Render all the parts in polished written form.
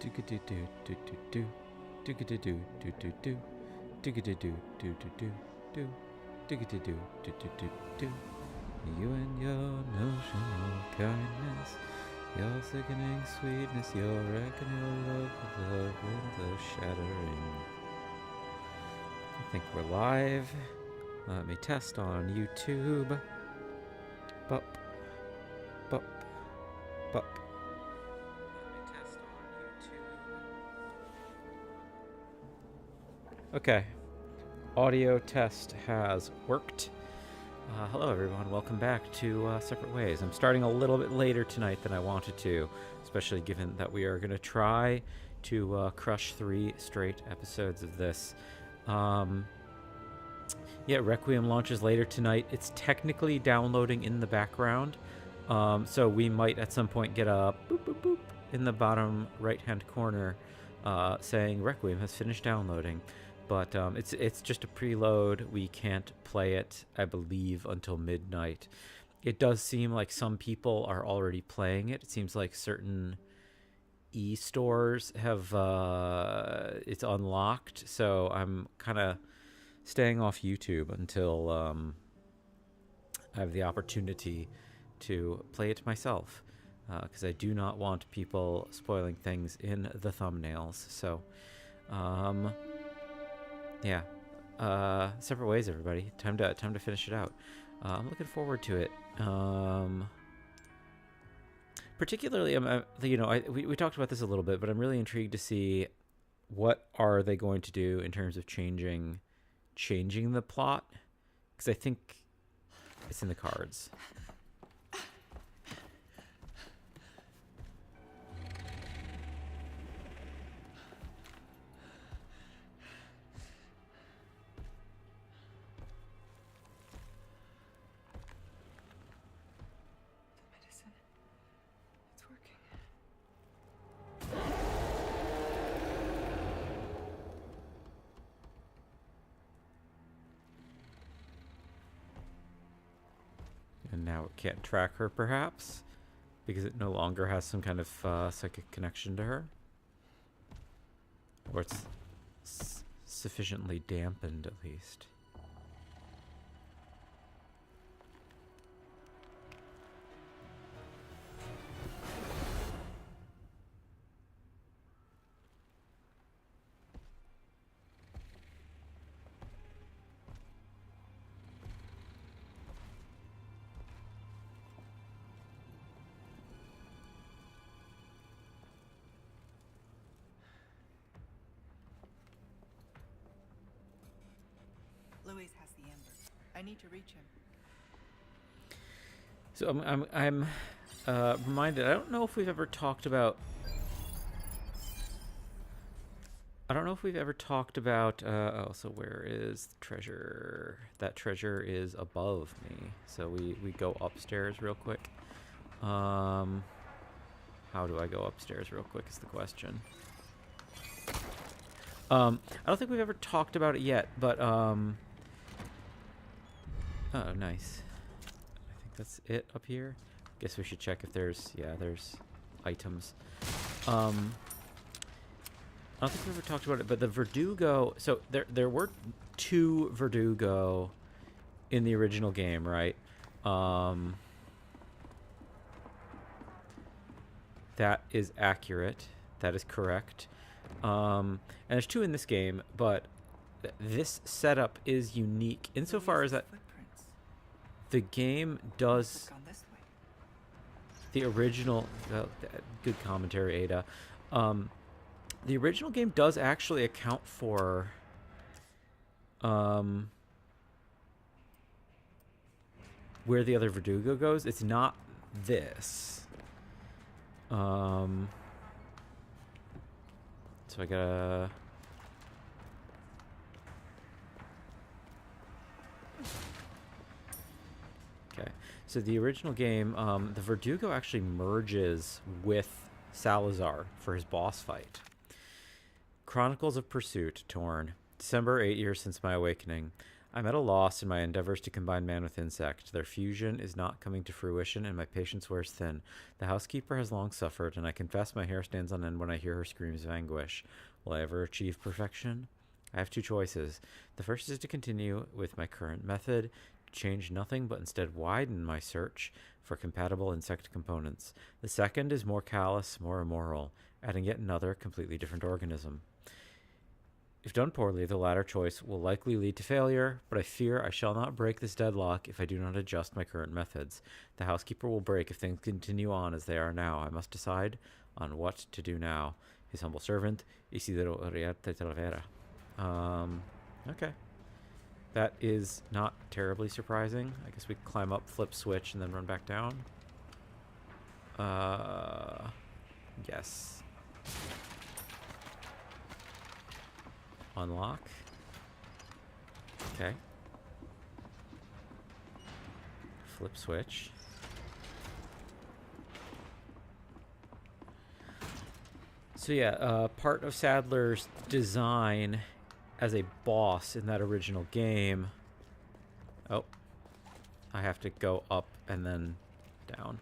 You and your notion of kindness, your sickening sweetness, your reckoning love with the window shattering. I think we're live. Let me test on YouTube. Bup. Bup. Bup. Let me test on YouTube. Okay. Audio test has worked. Hello everyone, welcome back to Separate Ways. I'm starting a little bit later tonight than I wanted to, especially given that we are going to try to crush 3 straight episodes of this. Yeah, Requiem launches later tonight. It's technically downloading in the background, so we might at some point get a boop boop boop in the bottom right hand corner saying Requiem has finished downloading. But it's just a preload. We can't play it, I believe, until midnight. It does seem like some people are already playing it. It seems like certain e-stores have it's unlocked. So I'm kind of staying off YouTube until I have the opportunity to play it myself. Because I do not want people spoiling things in the thumbnails. So... yeah, Separate Ways, everybody. Time to finish it out. I'm looking forward to it. Particularly, we talked about this a little bit, but I'm really intrigued to see what are they going to do in terms of changing the plot, because I think it's in the cards. And now it can't track her, perhaps, because it no longer has some kind of psychic connection to her. Or it's sufficiently dampened, at least. Louis has the ember. I need to reach him. So I'm reminded. I don't know if we've ever talked about. Oh, so where is the treasure? That treasure is above me. So we go upstairs real quick. How do I go upstairs real quick is the question. I don't think we've ever talked about it yet, but oh, nice. I think that's it up here. Guess we should check if there's items. I don't think we ever talked about it, but the Verdugo. So there were 2 Verdugo in the original game, right? That is accurate. That is correct. And there's 2 in this game, but this setup is unique insofar as that the game does the original. Good commentary, Ada. The original game does actually account for where the other Verdugo goes. It's not this. So I gotta. Okay, so the original game, the Verdugo actually merges with Salazar for his boss fight. Chronicles of Pursuit, Torn. December, 8 years since my awakening. I'm at a loss in my endeavors to combine man with insect. Their fusion is not coming to fruition, and my patience wears thin. The housekeeper has long suffered, and I confess my hair stands on end when I hear her screams of anguish. Will I ever achieve perfection? I have two choices. The first is to continue with my current method, change nothing but instead widen my search for compatible insect components. The second is more callous, more immoral, adding yet another completely different organism. If done poorly, the latter choice will likely lead to failure, but I fear I shall not break this deadlock if I do not adjust my current methods. The housekeeper will break if things continue on as they are now. I must decide on what to do now. His humble servant, Isidro Uriarte Talavera. Okay. That is not terribly surprising. I guess we climb up, flip switch, and then run back down. Yes. Unlock. Okay. Flip switch. So yeah, part of Sadler's design as a boss in that original game. Oh. I have to go up and then down.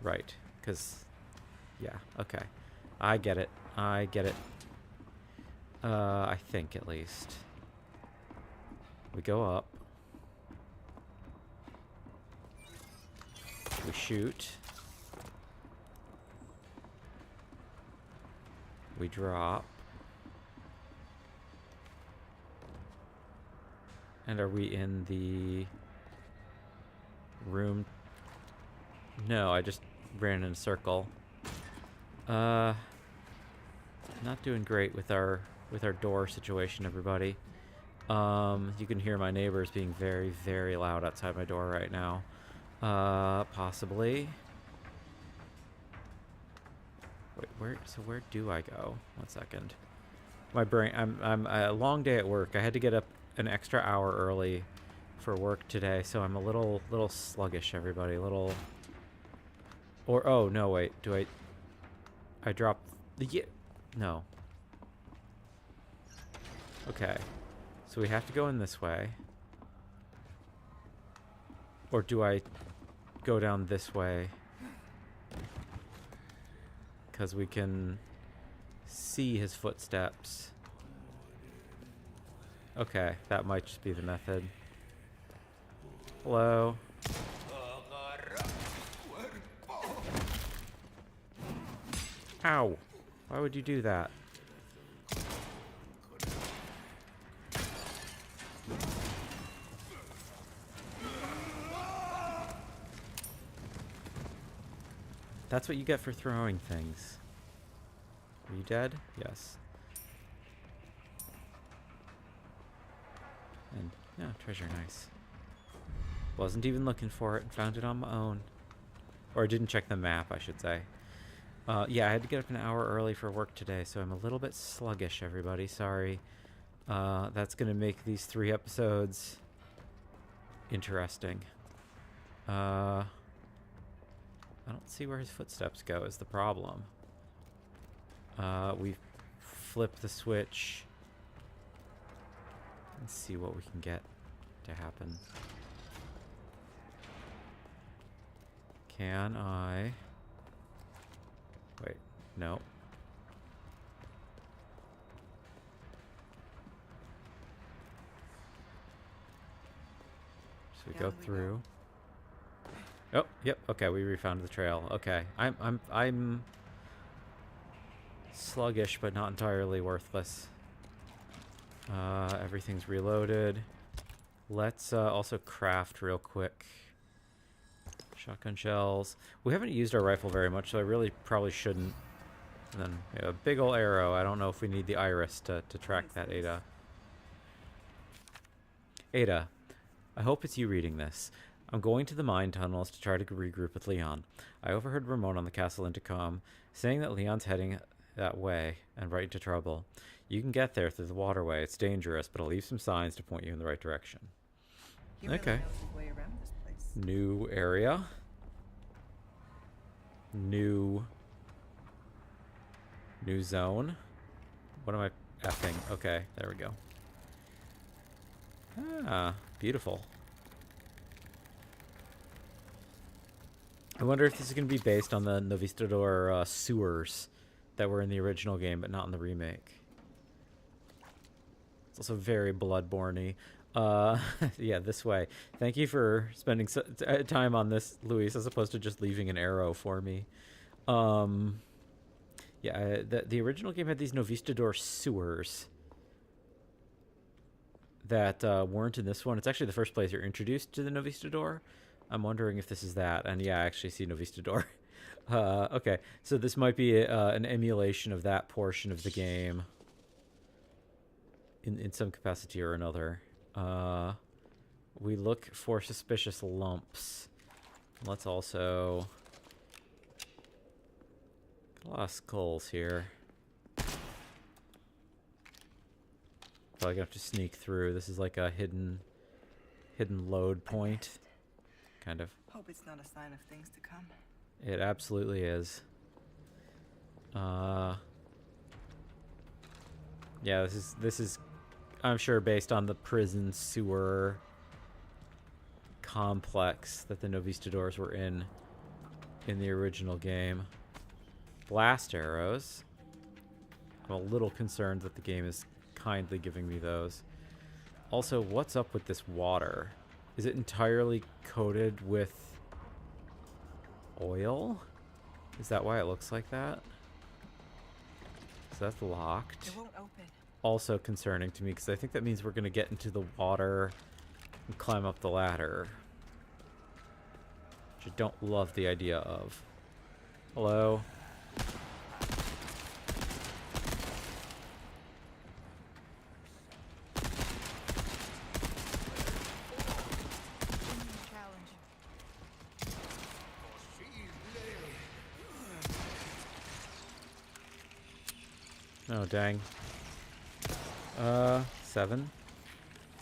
Right. Because, yeah, okay. I get it. I get it. I think at least. We go up. We shoot. We drop. And are we in the room? No, I just ran in a circle. Not doing great with our door situation, everybody. You can hear my neighbors being very, very loud outside my door right now. Possibly. Wait, where do I go? 1 second. My brain, I'm a long day at work. I had to get up an extra hour early for work today, so I'm a little sluggish, everybody. Oh, no, wait. I dropped the... No. Okay. So we have to go in this way. Or do I go down this way? Because we can see his footsteps. Okay, that might just be the method. Hello? Ow! Why would you do that? That's what you get for throwing things. Are you dead? Yes. And, no, treasure, nice. Wasn't even looking for it and found it on my own. Or I didn't check the map, I should say. Yeah, I had to get up an hour early for work today, so I'm a little bit sluggish, everybody. Sorry. That's going to make these 3 episodes interesting. I don't see where his footsteps go is the problem. We flip the switch. Let's see what we can get to happen. Can I... Wait, no. So we go through. Oh, yep. Okay, we refound the trail. Okay, I'm sluggish, but not entirely worthless. Everything's reloaded. Let's also craft real quick. Shotgun shells. We haven't used our rifle very much, so I really probably shouldn't. And then a big ol' arrow. I don't know if we need the iris to track that, Ada. Ada, I hope it's you reading this. I'm going to the mine tunnels to try to regroup with Leon. I overheard Ramon on the castle intercom saying that Leon's heading that way and right into trouble. You can get there through the waterway. It's dangerous, but I'll leave some signs to point you in the right direction. He really Okay. knows his way around this place. New area. New zone. What am I effing? Okay, there we go. Ah, beautiful. I wonder if this is going to be based on the Novistador sewers that were in the original game, but not in the remake. It's also very Bloodborne-y. Yeah, this way. Thank you for spending time on this, Luis, as opposed to just leaving an arrow for me. Yeah, the original game had these Novistador sewers that weren't in this one. It's actually the first place you're introduced to the Novistador. I'm wondering if this is that. And yeah, I actually see Novistador. Okay, so this might be an emulation of that portion of the game in some capacity or another. We look for suspicious lumps. Let's also... a lot of skulls here. Probably gonna have to sneak through. This is like a hidden load point. Kind of. Hope it's not a sign of things to come. It absolutely is. Yeah, this is I'm sure based on the prison sewer complex that the Novistadors were in the original game. Blast arrows. I'm a little concerned that the game is kindly giving me those. Also, what's up with this water? Is it entirely coated with oil? Is that why it looks like that? So that's locked. It won't open. Also concerning to me, because I think that means we're going to get into the water and climb up the ladder. Which I don't love the idea of. Hello? Oh, dang. 7.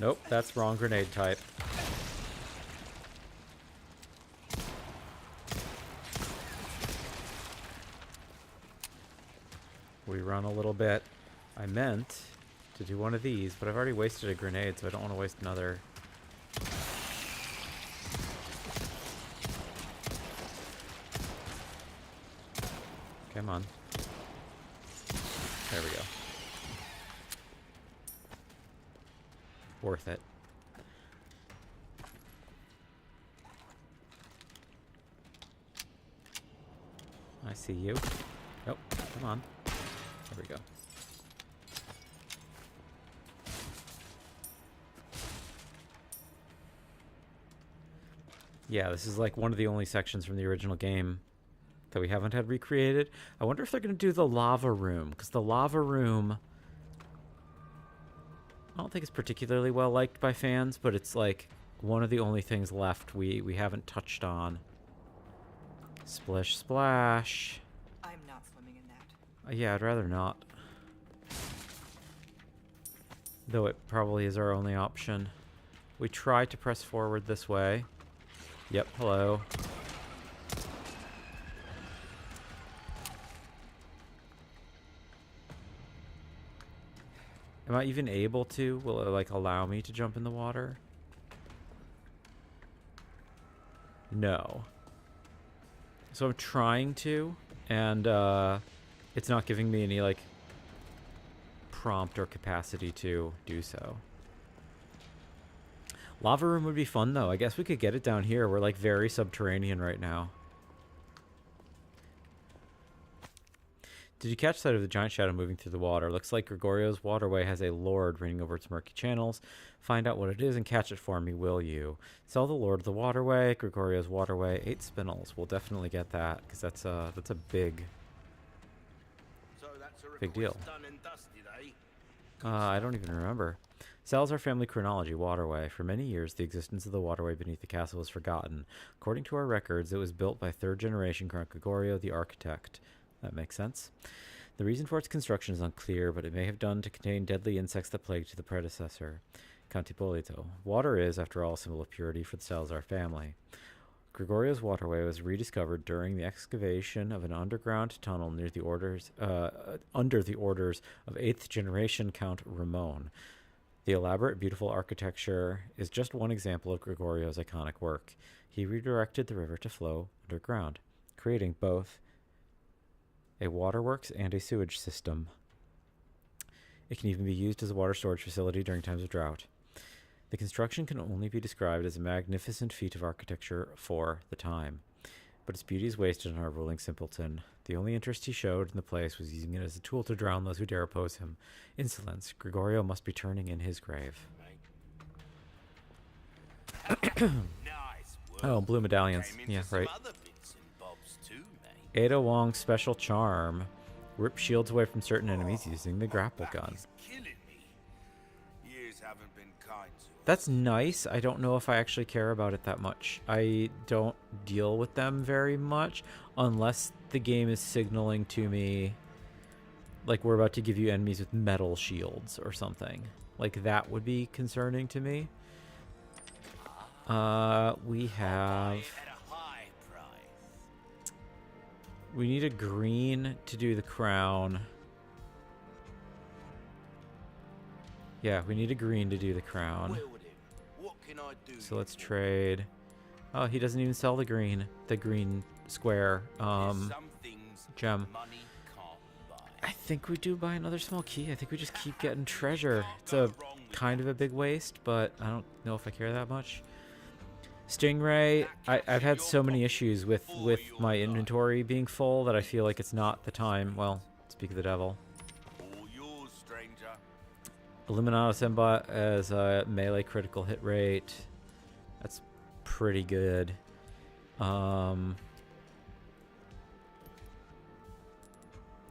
Nope, that's wrong grenade type. We run a little bit. I meant to do one of these, but I've already wasted a grenade, so I don't want to waste another. Come on. There we go. Worth it. I see you. Nope. Come on. There we go. Yeah, this is like one of the only sections from the original game that we haven't had recreated. I wonder if they're going to do the lava room, because the lava room, I don't think it's particularly well liked by fans, but it's like one of the only things left we haven't touched on. Splish splash. I'm not swimming in that. Yeah, I'd rather not. Though it probably is our only option. We try to press forward this way. Yep, hello. Am I even able to? Will it like allow me to jump in the water? No. So I'm trying to, and it's not giving me any like prompt or capacity to do so. Lava room would be fun though. I guess we could get it down here. We're like very subterranean right now. Did you catch sight of the giant shadow moving through the water? Looks like Gregorio's waterway has a lord reigning over its murky channels. Find out what it is and catch it for me, will you? Sell the lord of the waterway, Gregorio's waterway, 8 spinels. We'll definitely get that, because that's a big deal. I don't even remember. Salazar family chronology, waterway. For many years, the existence of the waterway beneath the castle was forgotten. According to our records, it was built by 3rd generation Count Gregorio, the architect. That makes sense. The reason for its construction is unclear, but it may have done to contain deadly insects that plagued the predecessor, Count Ippolito. Water is, after all, a symbol of purity for the Salazar family. Gregorio's waterway was rediscovered during the excavation of an underground tunnel near the under the orders of 8th generation Count Ramon. The elaborate, beautiful architecture is just one example of Gregorio's iconic work. He redirected the river to flow underground, creating both a waterworks and a sewage system. It can even be used as a water storage facility during times of drought. The construction can only be described as a magnificent feat of architecture for the time. But its beauty is wasted on our ruling simpleton. The only interest he showed in the place was using it as a tool to drown those who dare oppose him. Insolence. Gregorio must be turning in his grave. Oh, blue medallions. Yeah, right. Ada Wong's special charm. Rip shields away from certain enemies using the grapple gun. That's nice. I don't know if I actually care about it that much. I don't deal with them very much unless the game is signaling to me like we're about to give you enemies with metal shields or something. Like that would be concerning to me. We have... We need a green to do the crown. Yeah, we need a green to do the crown. So let's trade. Oh, he doesn't even sell the green square gem. I think we do buy another small key. I think we just keep getting treasure. It's a kind of a big waste, but I don't know if I care that much. Stingray, I've had so many issues with my inventory being full that I feel like it's not the time. Well, speak of the devil. Illuminato Sembot as a melee critical hit rate. That's pretty good. Oh,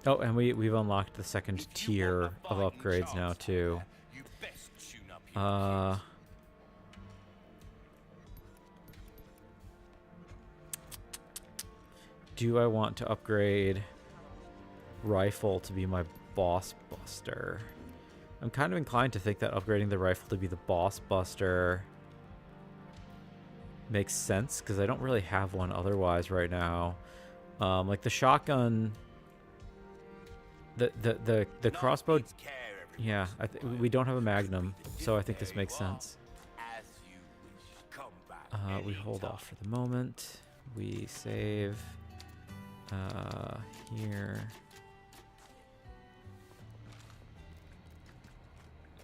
and we've unlocked the second tier of upgrades now too. Do I want to upgrade rifle to be my boss buster? I'm kind of inclined to think that upgrading the rifle to be the boss buster makes sense because I don't really have one otherwise right now. Like the shotgun, the crossbow. Yeah, we don't have a magnum, so I think this makes sense. We hold off for the moment. We save here.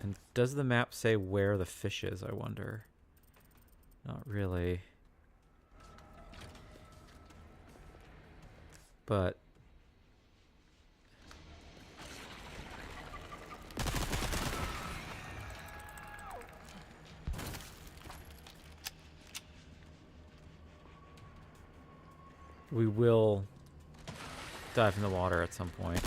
And does the map say where the fish is, I wonder? Not really. But... we will dive in the water at some point.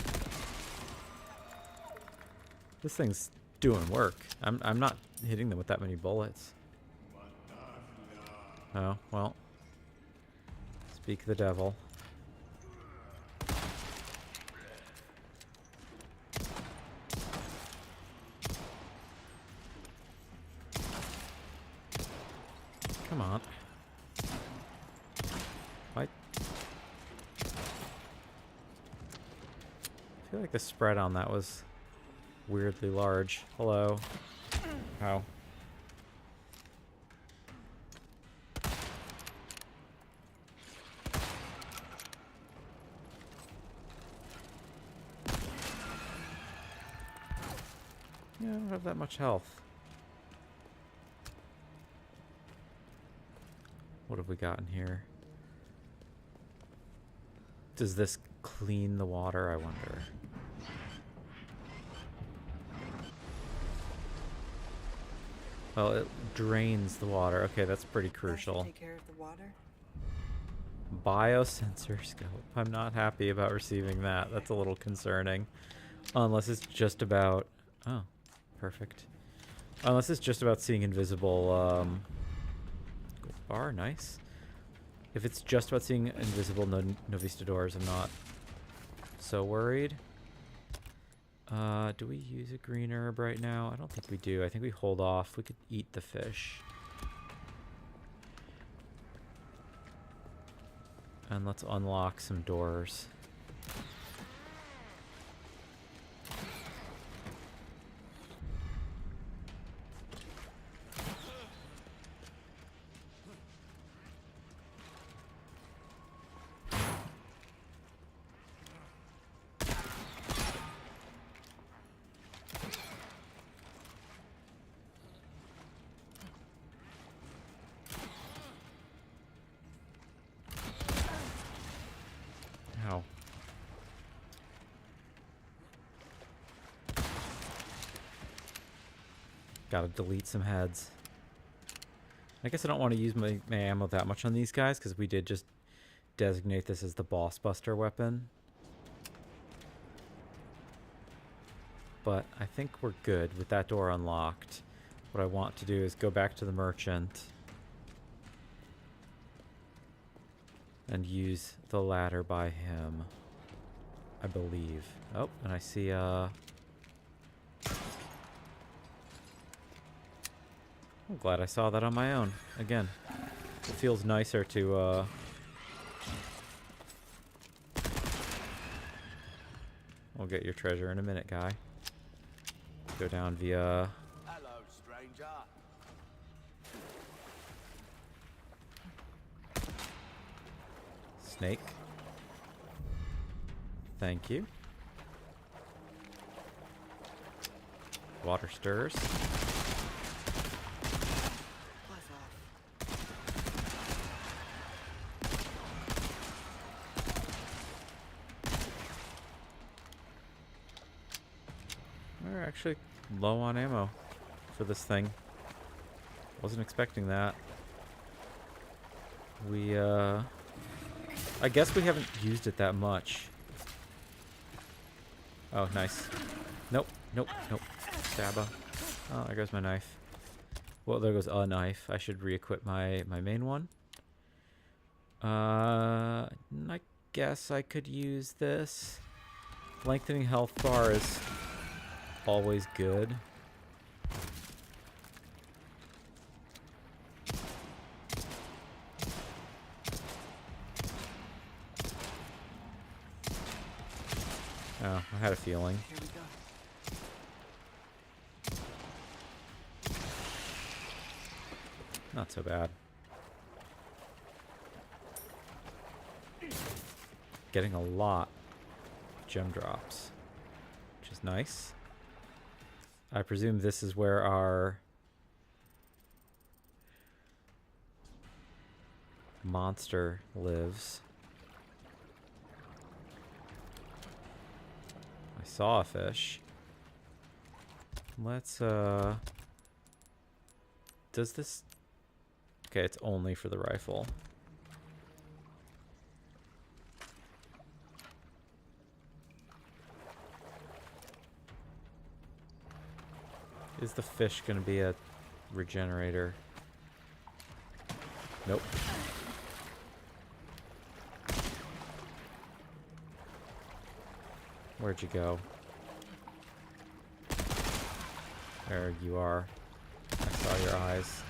This thing's doing work. I'm not hitting them with that many bullets. Oh, well. Speak the devil. Come on. What? I feel like the spread on that was weirdly large. Hello. Ow. Yeah, I don't have that much health. What have we got in here? Does this clean the water, I wonder? Well, it drains the water. Okay, that's pretty crucial. Take care of the water? Biosensor scope. I'm not happy about receiving that. That's a little concerning. Unless it's just about... Oh, perfect. Unless it's just about seeing invisible... Gold bar, nice. If it's just about seeing invisible Novistadors, I'm not so worried. Do we use a green herb right now? I don't think we do. I think we hold off. We could eat the fish. And let's unlock some doors. Gotta delete some heads. I guess I don't want to use my ammo that much on these guys, because we did just designate this as the boss buster weapon. But I think we're good with that door unlocked. What I want to do is go back to the merchant and use the ladder by him, I believe. Oh, and I see I'm glad I saw that on my own. Again, it feels nicer to we'll get your treasure in a minute, guy. Go down via... Hello, stranger. Snake. Thank you. Water stirs. Buzz off. We're actually low on ammo for this thing. Wasn't expecting that. We, I guess we haven't used it that much. Oh, nice. Nope, nope, nope. Stabba. Oh, there goes my knife. Well, there goes a knife. I should re-equip my main one. I guess I could use this. Lengthening health bar is always good. Oh, I had a feeling. Here we go. Not so bad. Getting a lot of gem drops, which is nice. I presume this is where our monster lives. I saw a fish. Let's, does this... Okay, it's only for the rifle. Is the fish gonna be a regenerator? Nope. Where'd you go? There you are. I saw your eyes.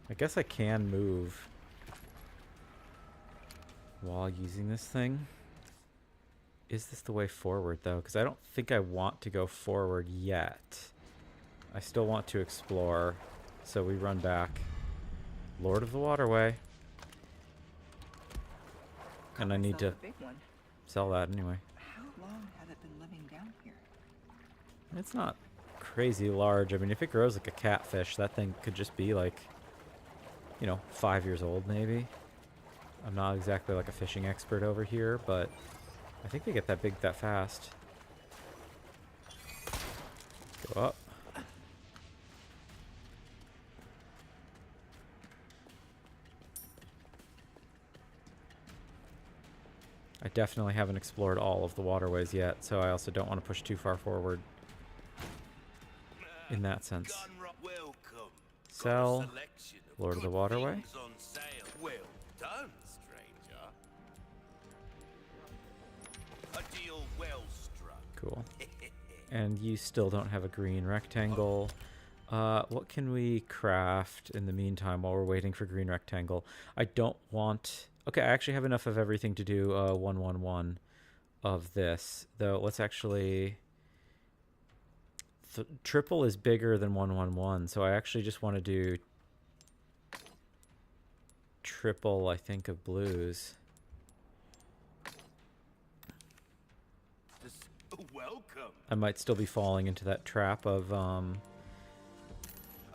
I guess I can move while using this thing. Is this the way forward, though? Because I don't think I want to go forward yet. I still want to explore, so we run back. Lord of the Waterway. And I need to A big one. sell that anyway. How long had it been living down here? It's not crazy large. I mean, if it grows like a catfish, that thing could just be like, you know, 5 years old maybe. I'm not exactly like a fishing expert over here, but I think they get that big that fast. Go up. I definitely haven't explored all of the waterways yet, so I also don't want to push too far forward in that sense. Sell. Lord of the Waterway. Well done, stranger. A deal well struck. Cool. And you still don't have a green rectangle. What can we craft in the meantime while we're waiting for green rectangle? I don't want... Okay, I actually have enough of everything to do 111 of this. Though, let's actually... triple is bigger than 111, so I actually just want to do triple, I think, of blues. Welcome. I might still be falling into that trap of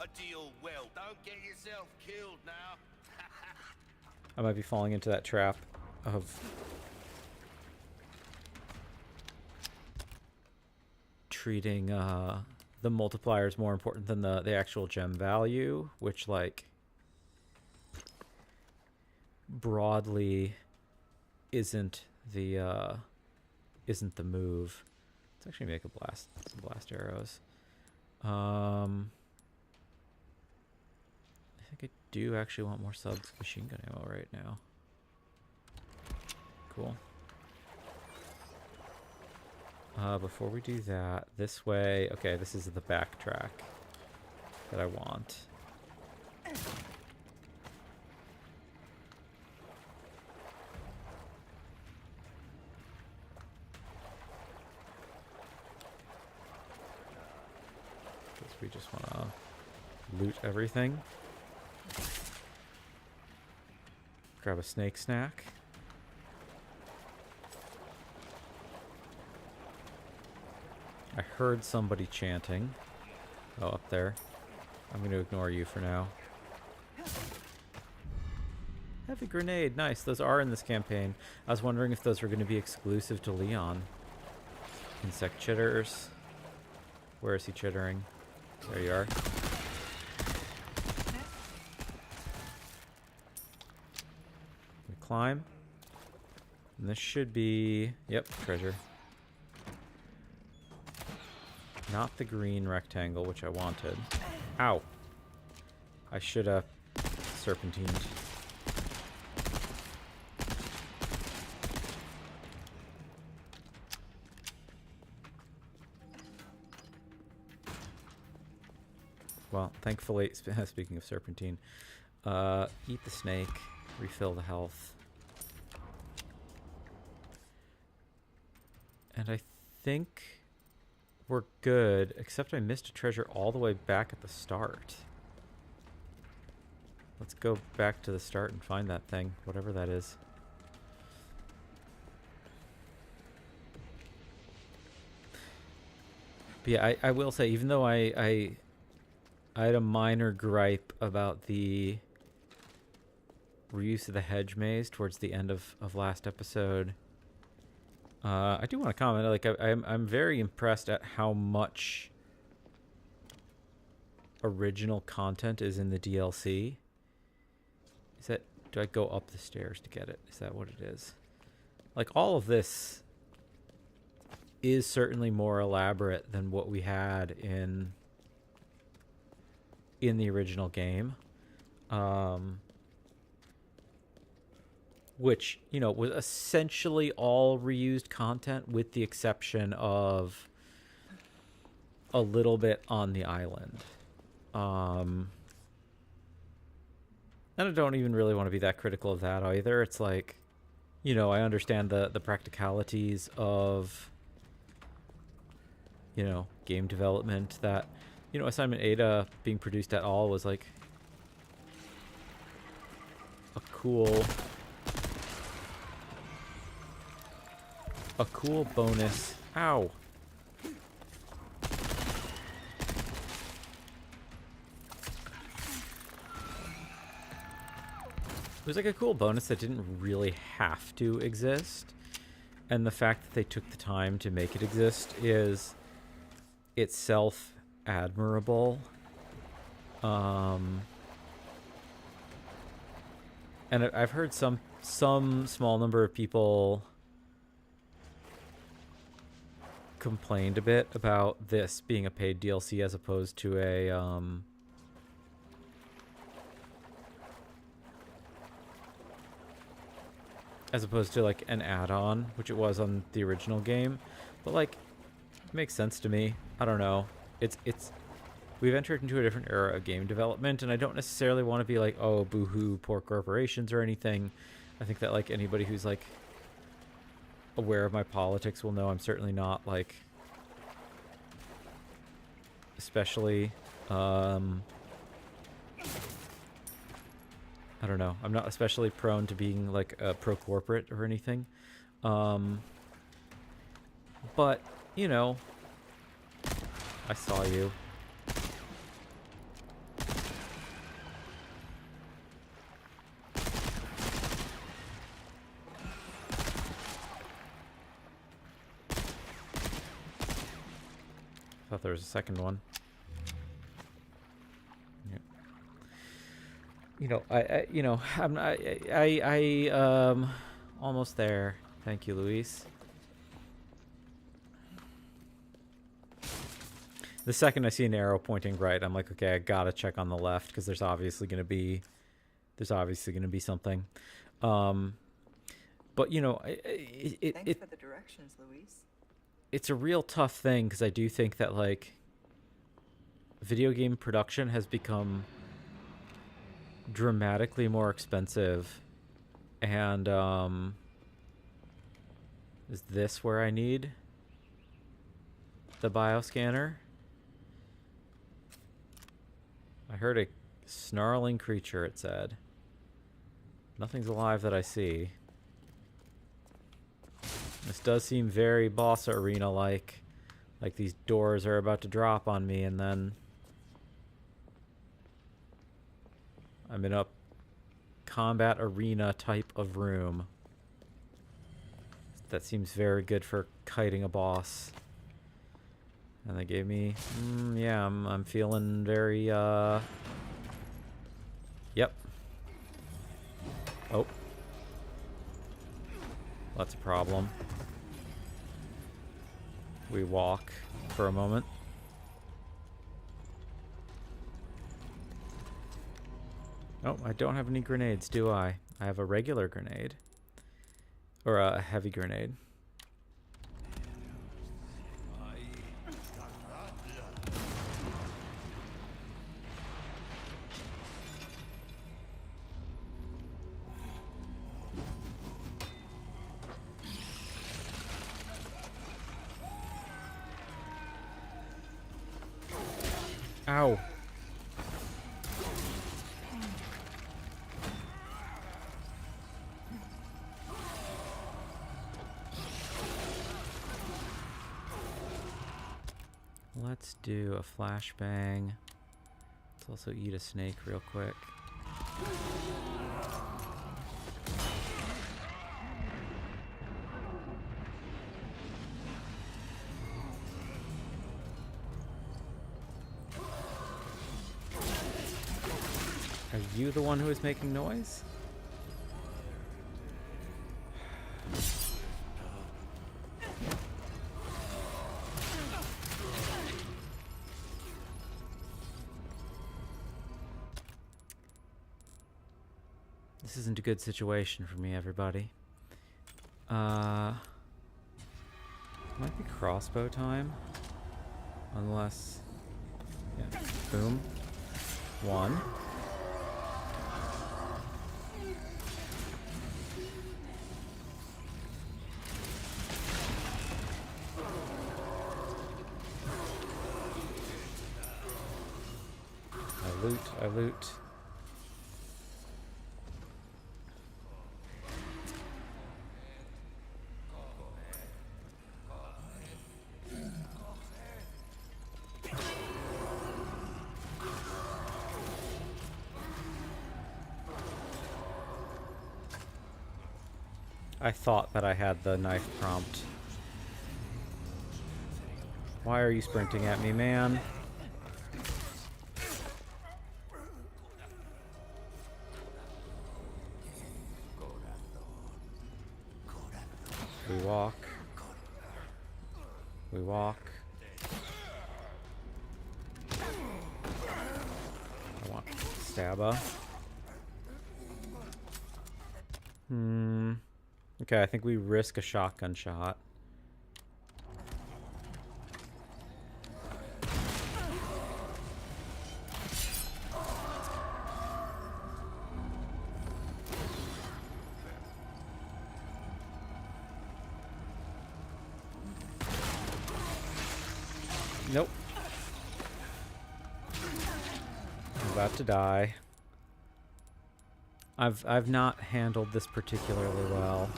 A deal well. Don't get yourself killed now. I might be falling into that trap of treating the multipliers more important than the actual gem value, which like broadly isn't the move. Let's actually make some blast arrows. I think I do actually want more sub machine gun ammo right now. Cool. Before we do that, this way... Okay, this is the backtrack that I want. Because we just want to loot everything. Grab a snake snack. I heard somebody chanting. Oh, up there. I'm going to ignore you for now. Heavy grenade. Nice. Those are in this campaign. I was wondering if those were going to be exclusive to Leon. Insect chitters. Where is he chittering? There you are. We climb. And this should be... Yep, treasure. Not the green rectangle, which I wanted. Ow. I should have serpentined. Well, thankfully, speaking of serpentine, eat the snake, refill the health. And I think we're good, except I missed a treasure all the way back at the start. Let's go back to the start and find that thing, whatever that is. But yeah, I will say, even though I had a minor gripe about the reuse of the hedge maze towards the end of last episode, I do want to comment. Like, I'm very impressed at how much original content is in the DLC. Is that? Do I go up the stairs to get it? Is that what it is? Like, all of this is certainly more elaborate than what we had in the original game. Which, you know, was essentially all reused content with the exception of a little bit on the island. And I don't even really want to be that critical of that either. It's like, you know, I understand the practicalities of, you know, game development, that, you know, Assignment Ada being produced at all was like a cool bonus. Ow. It was like a cool bonus that didn't really have to exist. And the fact that they took the time to make it exist is itself admirable. And I've heard some small number of people complained a bit about this being a paid DLC as opposed to a like an add-on, which it was on the original game. But like, it makes sense to me. I don't know. It's we've entered into a different era of game development, and I don't necessarily want to be like, oh, boo-hoo, poor corporations or anything. I think that like anybody who's like aware of my politics will know I'm certainly not like especially I don't know, I'm not especially prone to being like pro-corporate or anything, but you know, I saw you. thought there was a second one. Yeah. You know, almost there. Thank you, Luis. The second I see an arrow pointing right, I'm like, okay, I gotta check on the left because there's obviously gonna be something. But you know, Thanks for the directions, Luis. it's a real tough thing because I do think that like video game production has become dramatically more expensive, and is this where I need the bioscanner? I heard a snarling creature, it said. Nothing's alive that I see. This does seem very boss arena-like. Like these doors are about to drop on me and then I'm in a combat arena type of room. That seems very good for kiting a boss. And they gave me, yeah, I'm feeling very, yep. Oh. That's a problem. We walk for a moment. Oh, I don't have any grenades, do I? I have a regular grenade. Or a heavy grenade. Ow. Let's do a flashbang. Let's also eat a snake real quick. Are you the one who is making noise? This isn't a good situation for me, everybody. Might be crossbow time. Unless... yeah. Boom. One. I loot. I thought that I had the knife prompt. Why are you sprinting at me, man? We walk. We walk. I want Stabba. Okay, I think we risk a shotgun shot. Nope. I'm about to die. I've not handled this particularly well.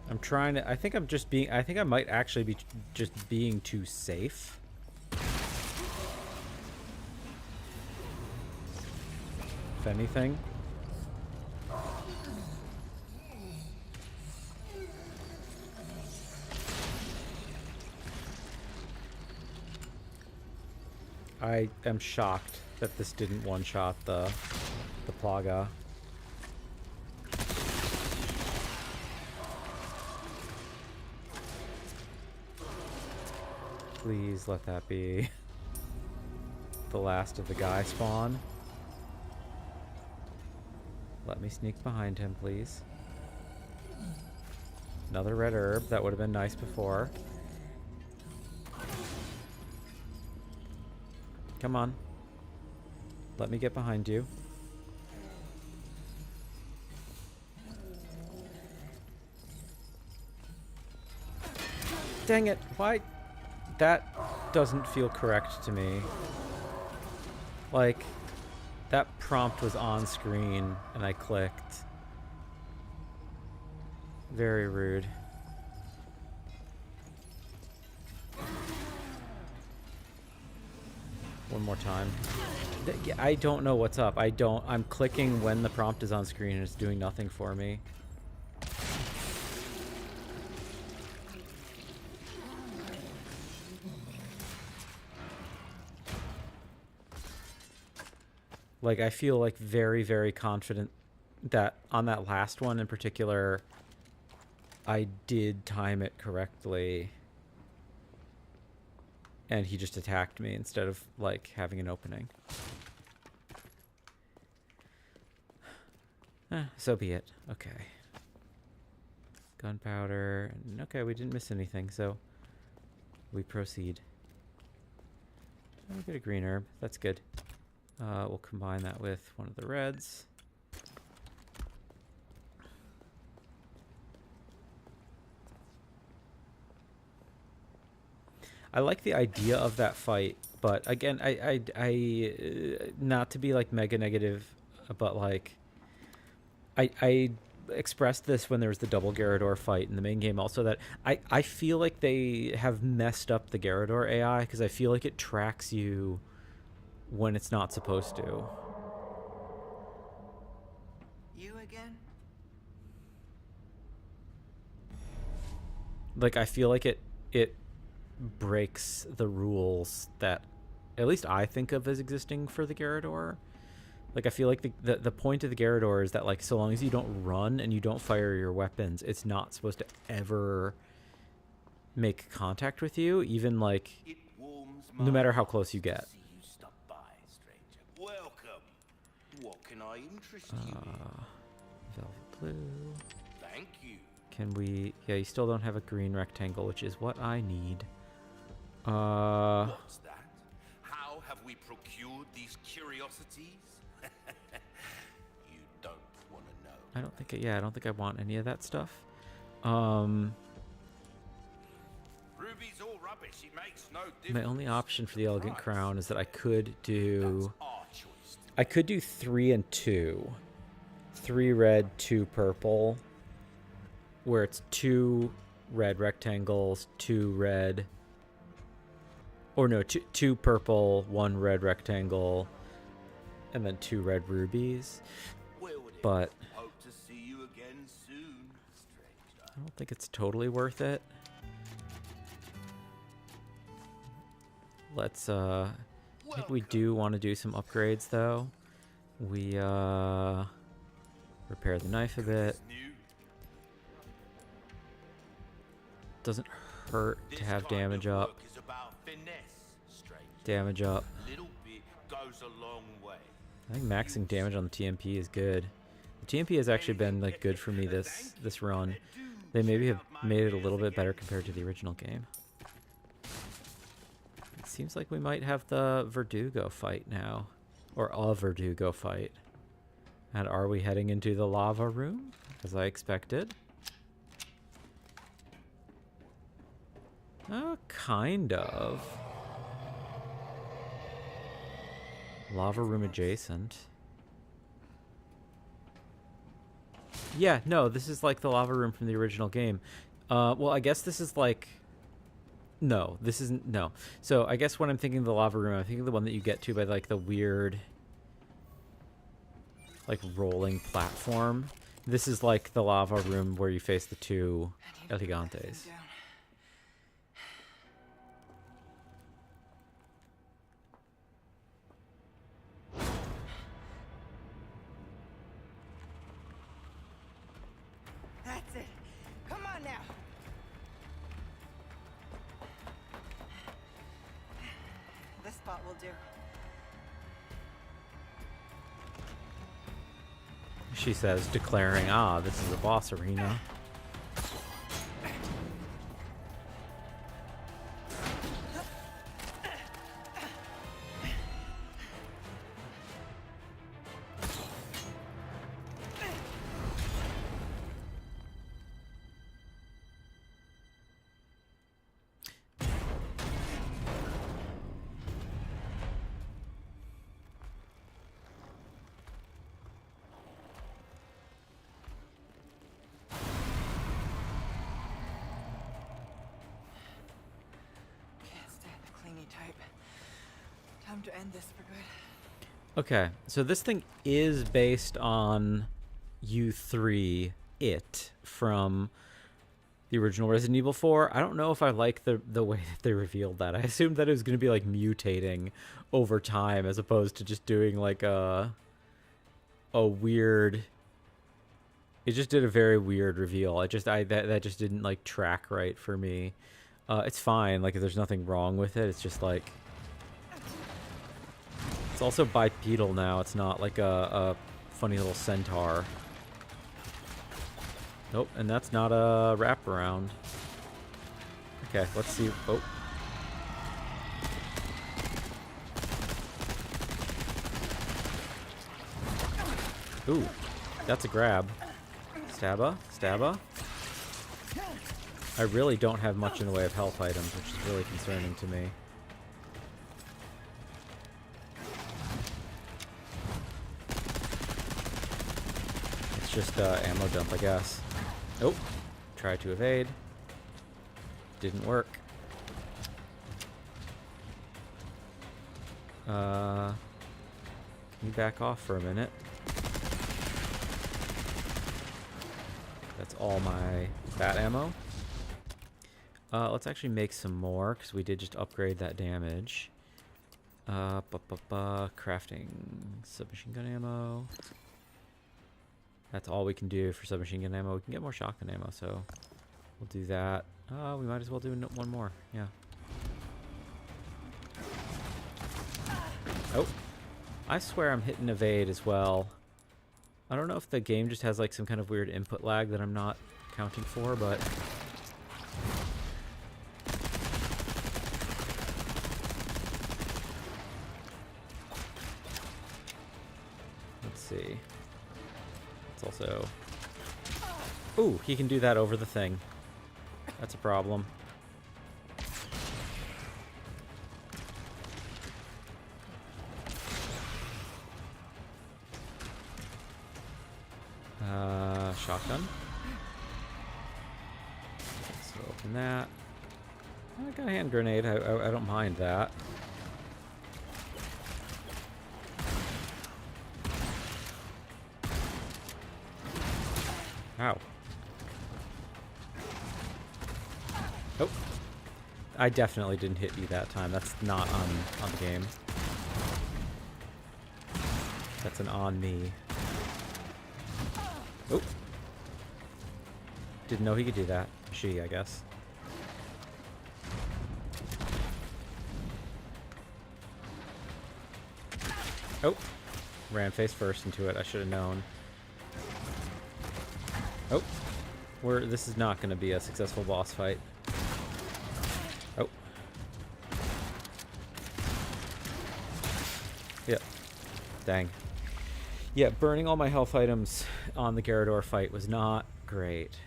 I'm trying to, I think I'm just being, I think I might actually be just being too safe. If anything. I am shocked that this didn't one-shot the Plaga. Please let that be the last of the guy spawn. Let me sneak behind him, please. Another red herb. That would have been nice before. Come on. Let me get behind you. Dang it. Why? That doesn't feel correct to me. Like, that prompt was on screen and I clicked. Very rude. One more time. I don't know what's up. I'm clicking when the prompt is on screen and it's doing nothing for me. Like, I feel like very, very confident that on that last one in particular, I did time it correctly. And he just attacked me instead of, like, having an opening. So be it. Okay. Gunpowder. Okay, we didn't miss anything, so we proceed. Oh, we get a green herb. That's good. We'll combine that with one of the reds. I like the idea of that fight, but again, I not to be like mega negative, but like, I expressed this when there was the double Gyarados fight in the main game also, that I feel like they have messed up the Gyarados AI, because I feel like it tracks you when it's not supposed to. You again? Like, I feel like it breaks the rules that at least I think of as existing for the Gyarados. Like, I feel like the point of the Gyarados is that, like, so long as you don't run and you don't fire your weapons, it's not supposed to ever make contact with you, even, like, no matter how close you get. Welcome. What can I interest you in? Velvet blue. Thank you. Can we... Yeah, you still don't have a green rectangle, which is what I need. What's that? How have we procured these curiosities? You don't want to know. I don't think... Yeah, I don't think I want any of that stuff. Ruby's all rubbish. It makes no difference. My only option for the elegant crown is that I could do... That's our choice. I could do 3 and 2. 3 red, 2 purple. Where it's 2 red rectangles, 2 red... Or no, 2 purple, 1 red rectangle, and then 2 red rubies. But Hope to see you again soon, stranger. I don't think it's totally worth it. Let's I think we do want to do some upgrades though. We repair the knife a bit. Doesn't hurt to have damage up. Damage up. Little bit goes a long way. I think maxing damage on the TMP is good. The TMP has actually been like good for me this run. They maybe have made it a little bit better compared to the original game. It seems like we might have the Verdugo fight now. Or a Verdugo fight. And are we heading into the lava room, as I expected? Kind of. Lava room adjacent. Yeah, no, this is like the lava room from the original game. Well, I guess this is like... No, this isn't... No. So, I guess when I'm thinking of the lava room, I'm thinking of the one that you get to by, like, the weird... like, rolling platform. This is like the lava room where you face the 2 Elegantes. spot will do. She says, declaring, "Ah, this is a boss arena." Can't stand the clingy type. Time to end this for good. Okay, so this thing is based on U3 It from the original Resident Evil 4. I don't know if I like the way that they revealed that. I assumed that it was going to be like mutating over time as opposed to just doing like a weird. It just did a very weird reveal. That just didn't like track right for me. It's fine. Like there's nothing wrong with it. It's just like it's also bipedal now. It's not like a funny little centaur. Nope, and that's not a wraparound. Okay, let's see. Oh. Ooh, that's a grab. Stabba, stabba. I really don't have much in the way of health items, which is really concerning to me. It's just ammo dump, I guess. Nope. Try to evade. Didn't work. Can you back off for a minute? That's all my bat ammo. Let's actually make some more, because we did just upgrade that damage. Crafting submachine gun ammo. That's all we can do for submachine gun ammo. We can get more shotgun ammo, so we'll do that. We might as well do one more. Yeah. Oh, I swear I'm hitting evade as well. I don't know if the game just has like some kind of weird input lag that I'm not accounting for, but let's see. It's also, ooh, he can do that over the thing. That's a problem. Shotgun. So open that. I got a hand grenade. I don't mind that. Ow. Oh. I definitely didn't hit you that time. That's not on the game. That's an on me. Oh. Didn't know he could do that. She, I guess. Oh. Ran face first into it. I should have known. Oh. This is not going to be a successful boss fight. Oh. Yep. Dang. Yeah, burning all my health items on the Garrador fight was not great.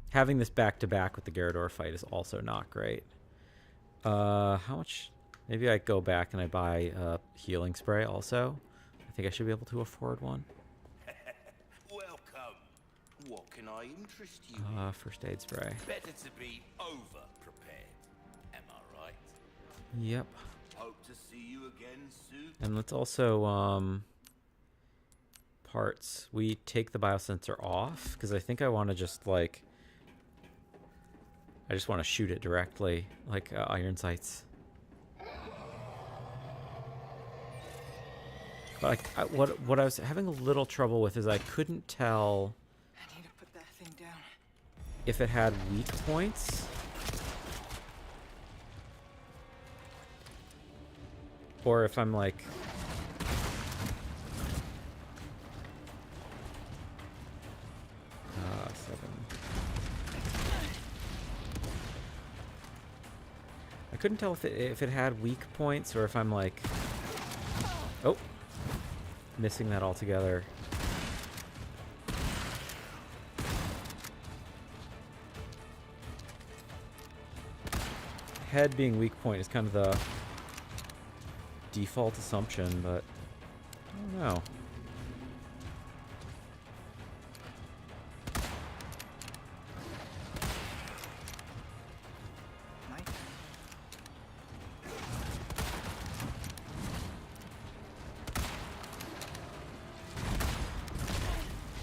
Having this back-to-back with the Garrador fight is also not great. How much? Maybe I go back and I buy a healing spray also. I think I should be able to afford one. Welcome. What can I interest you in? First aid spray. Better to be over-prepared. Am I right? Yep. Hope to see you again soon. And let's also, parts. We take the biosensor off, because I think I want to just, like, I just want to shoot it directly, like iron sights. But what I was having a little trouble with is I couldn't tell I need to put that thing down. if it had weak points Or if I'm like... seven. I couldn't tell if it had weak points or if I'm like... Oh! Missing that altogether. Head being weak point is kind of the default assumption, but I don't know. My turn.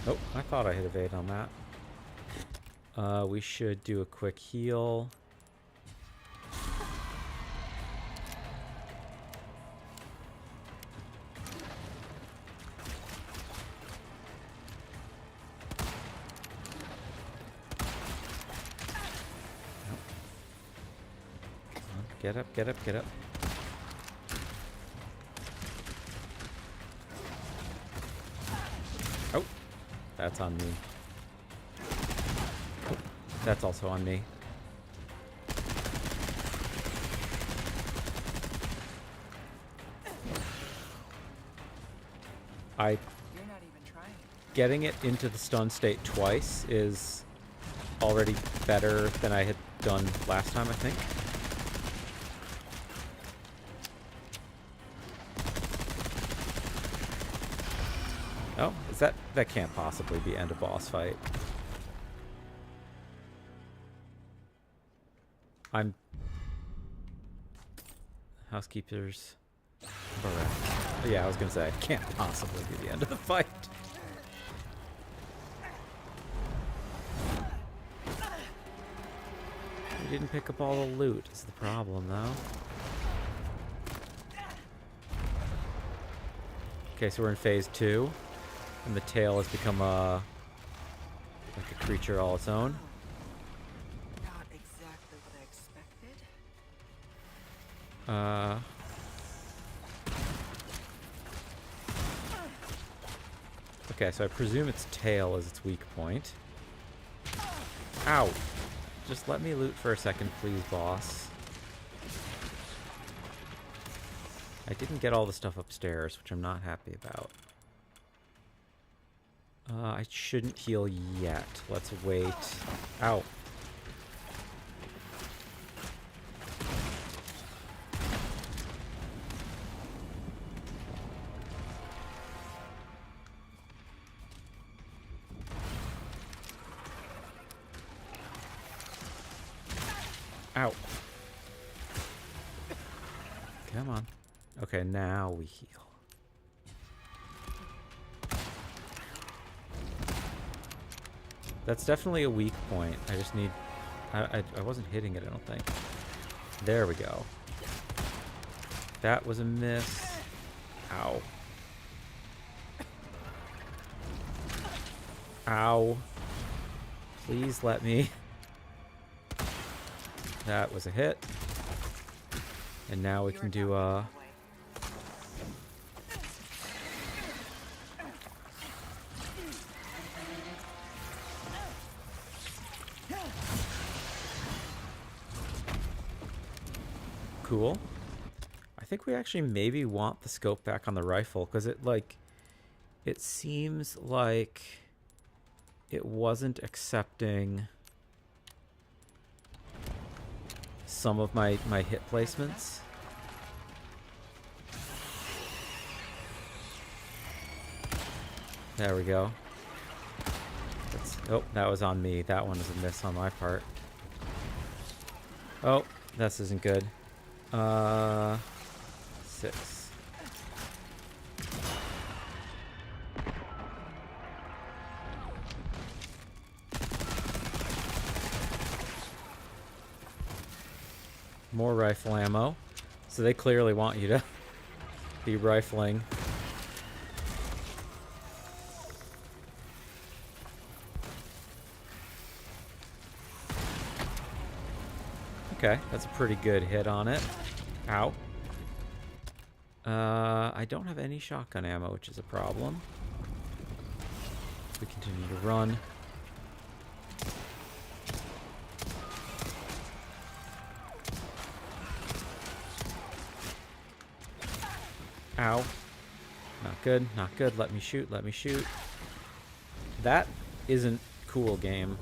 Oh, I thought I hit evade on that. We should do a quick heal. Get up, get up, get up. Oh, that's on me. Oh, that's also on me. You're not even trying. Getting it into the stun state twice is already better than I had done last time, I think. Oh, is that can't possibly be end a boss fight. I'm housekeepers. Correct. Oh, yeah, I was gonna say it can't possibly be the end of the fight. We didn't pick up all the loot is the problem, though. Okay, so we're in phase 2. And the tail has become like a creature all its own. Not exactly what I expected. Okay, so I presume its tail is its weak point. Ow! Just let me loot for a second, please, boss. I didn't get all the stuff upstairs, which I'm not happy about. I shouldn't heal yet. Let's wait. Ow. Ow. Come on. Okay, now we heal. That's definitely a weak point. I just need... I wasn't hitting it, I don't think. There we go. That was a miss. Ow. Ow. Please let me. That was a hit. And now we can do cool. I think we actually maybe want the scope back on the rifle because it seems like it wasn't accepting some of my hit placements. There we go. Oh, that was on me. That one was a miss on my part. Oh, this isn't good. 6. More rifle ammo. So they clearly want you to be rifling. Okay, that's a pretty good hit on it. Ow. I don't have any shotgun ammo, which is a problem. We continue to run. Ow. Not good, not good. Let me shoot, let me shoot. That isn't cool, game.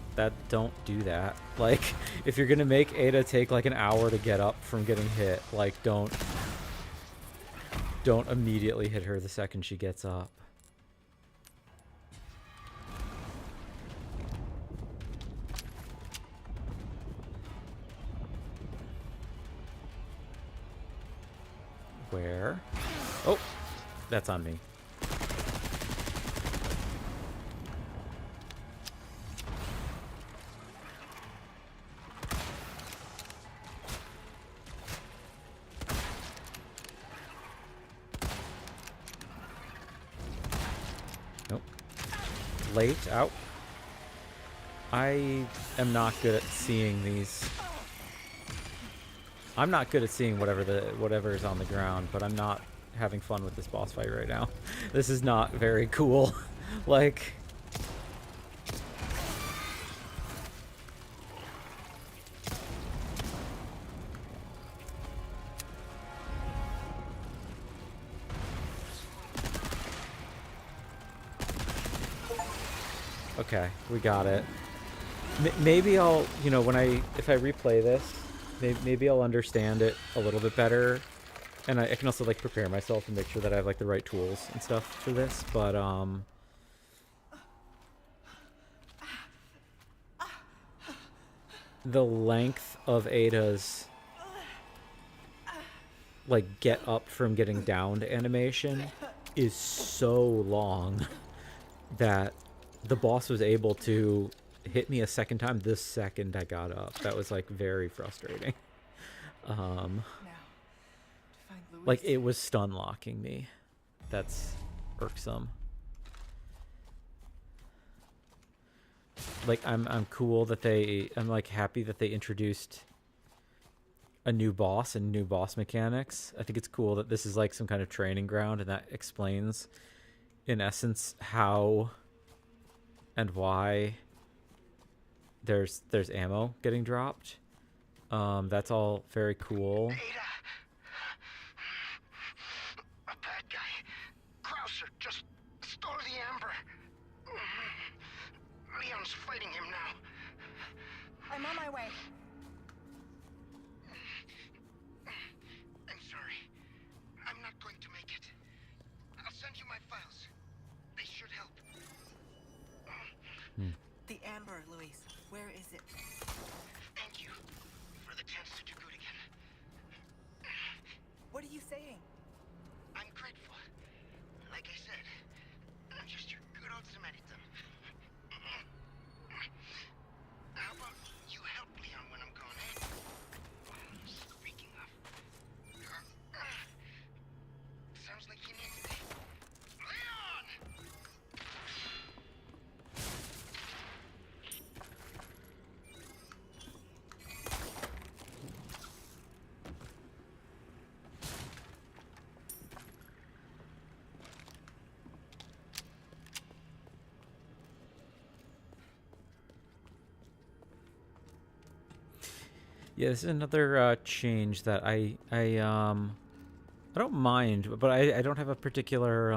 Don't do that. Like, if you're gonna make Ada take like an hour to get up from getting hit, like, don't immediately hit her the second she gets up. Where? Oh, that's on me. Nope. Late. Out. I am not good at seeing these. I'm not good at seeing whatever is on the ground, but I'm not having fun with this boss fight right now. This is not very cool. Like, okay, we got it. Maybe I'll, you know, if I replay this, maybe I'll understand it a little bit better, and I can also like prepare myself and make sure that I have like the right tools and stuff for this. But the length of Ada's like get up from getting downed animation is so long that the boss was able to hit me a second time the second I got up. That was like very frustrating. Now, to find Louis. Like, it was stun locking me. That's irksome. Like, I'm cool that I'm like happy that they introduced a new boss and new boss mechanics. I think it's cool that this is like some kind of training ground, and that explains in essence how and why there's ammo getting dropped. That's all very cool. Ada! A bad guy. Krauser just stole the amber. Leon's fighting him now. I'm on my way. I'm sorry. I'm not going to make it. I'll send you my files. They should help. The amber, Louis. Where is it? Thank you for the chance to do good again. What are you saying? I'm grateful. Like I said, I'm just your good old Samaritan. How about you help Leon when I'm gone, eh? Speaking of... sounds like he needs me. Leon! Yeah, this is another change that I don't mind, but I don't have a particular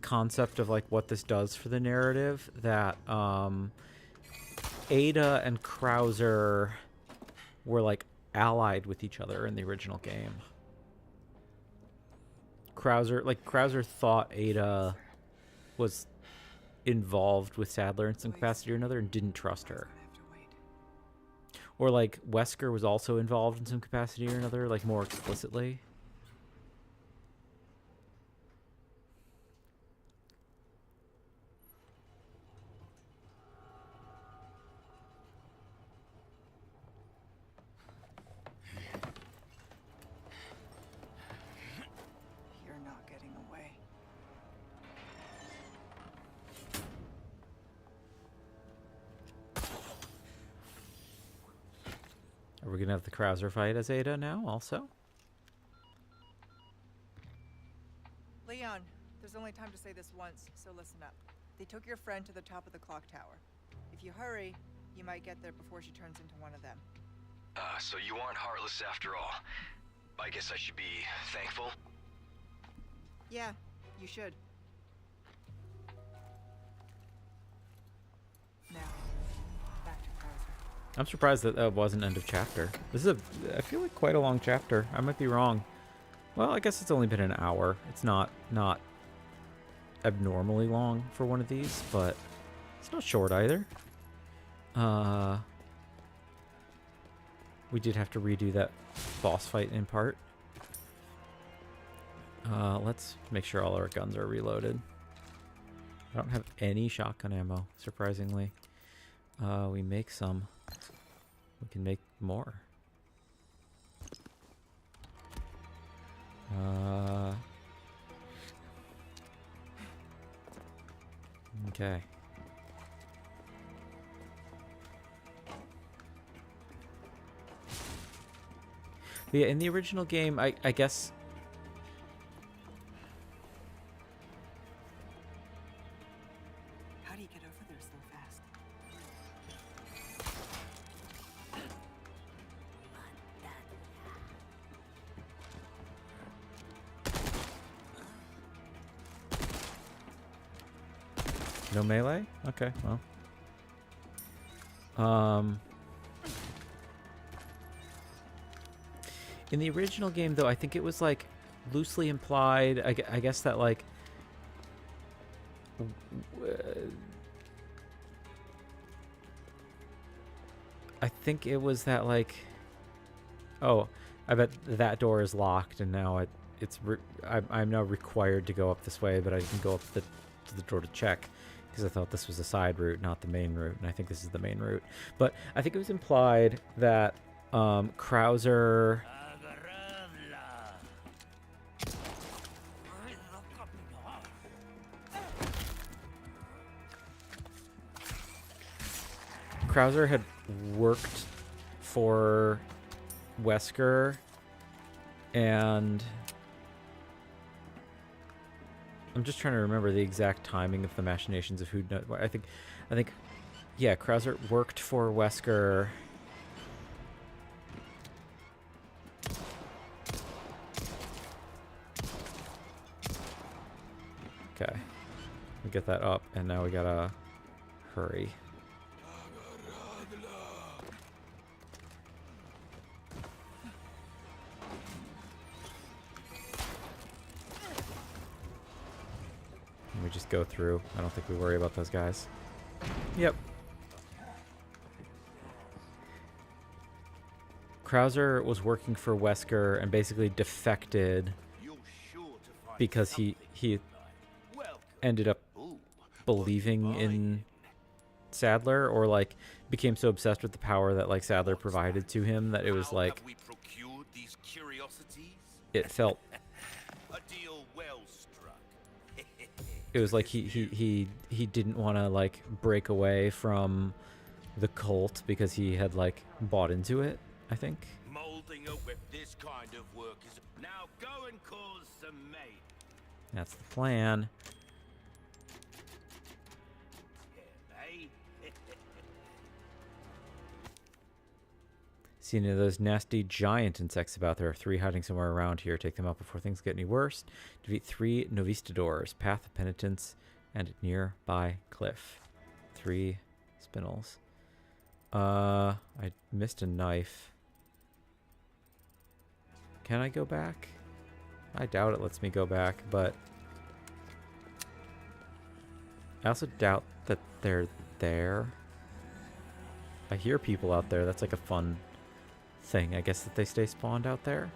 concept of like what this does for the narrative. That Ada and Krauser were like allied with each other in the original game. Krauser thought Ada was involved with Sadler in some capacity or another and didn't trust her. I have to wait. Or like Wesker was also involved in some capacity or another, like more explicitly. You're not getting away. Are we gonna have the Krauser fight as Ada now also? there's only time to say this once, so listen up. They took your friend to the top of the clock tower. If you hurry, you might get there before she turns into one of them. So you aren't heartless after all. I guess I should be thankful. Yeah, you should. Now, back to Krauser. I'm surprised that that wasn't end of chapter. This is I feel like quite a long chapter. I might be wrong. Well, I guess it's only been an hour. It's not abnormally long for one of these, but it's not short either. We did have to redo that boss fight in part. Let's make sure all our guns are reloaded. I don't have any shotgun ammo, surprisingly. We make some. We can make more. Okay. But yeah, in the original game, I guess... How do you get over there so fast? No melee? Okay, well. In the original game, though, I think it was, like, loosely implied, I guess that, like... I think it was that, like... Oh, I bet that door is locked, and now I'm now required to go up this way, but I can go up to the door to check. Because I thought this was a side route, not the main route, and I think this is the main route. But I think it was implied that Krauser... Krauser had worked for Wesker, and I'm just trying to remember the exact timing of the machinations of who. I think, yeah, Krauser worked for Wesker. Okay, we get that up, and now we gotta hurry. We just go through. I don't think we worry about those guys. Yep. Krauser was working for Wesker and basically defected because he ended up believing in Sadler, or like became so obsessed with the power that like Sadler provided to him that it was like it felt it was like he didn't want to like break away from the cult because he had like bought into it, I think. Molding a whip, this kind of work is now go and cause some mate. That's the plan. See any of those nasty giant insects about? There are 3 hiding somewhere around here. Take them out before things get any worse. Defeat 3 Novistadors, Path of Penitence, and nearby cliff. 3 spinels. I missed a knife. Can I go back? I doubt it lets me go back, but I also doubt that they're there. I hear people out there. That's like a fun thing, I guess, that they stay spawned out there.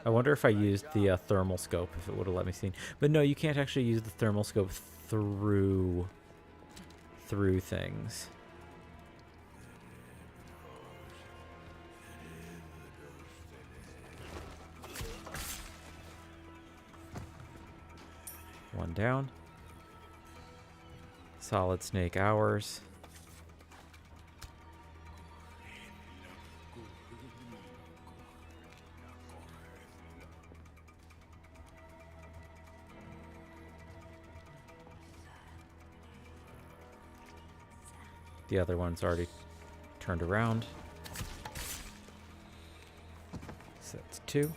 I wonder if I used the thermal scope, if it would have let me see. But no, you can't actually use the thermal scope through things. One down. Solid Snake hours. The other one's already turned around. So that's 2.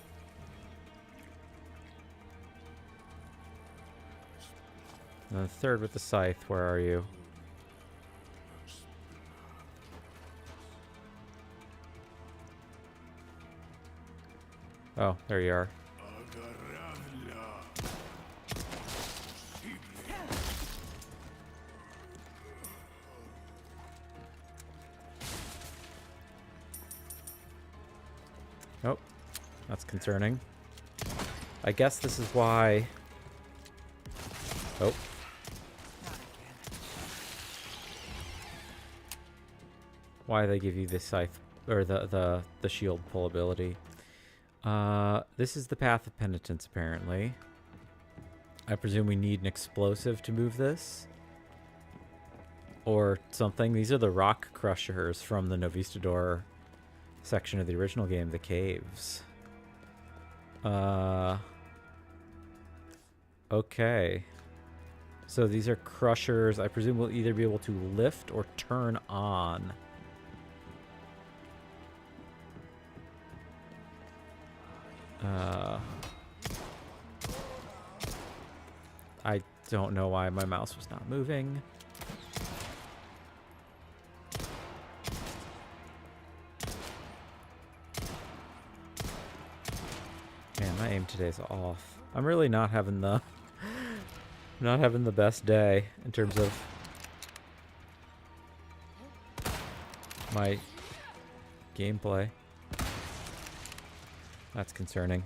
And the third with the scythe, where are you? Oh, there you are. Oh, that's concerning. I guess this is why... Oh. Not again. Why they give you the scythe, or the shield pull ability. This is the Path of Penitence, apparently. I presume we need an explosive to move this. Or something. These are the rock crushers from the Novistador section of the original game, the caves. Okay. So these are crushers. I presume we'll either be able to lift or turn on. I don't know why my mouse was not moving. Man, my aim today's off. I'm really not having the best day in terms of my gameplay. That's concerning.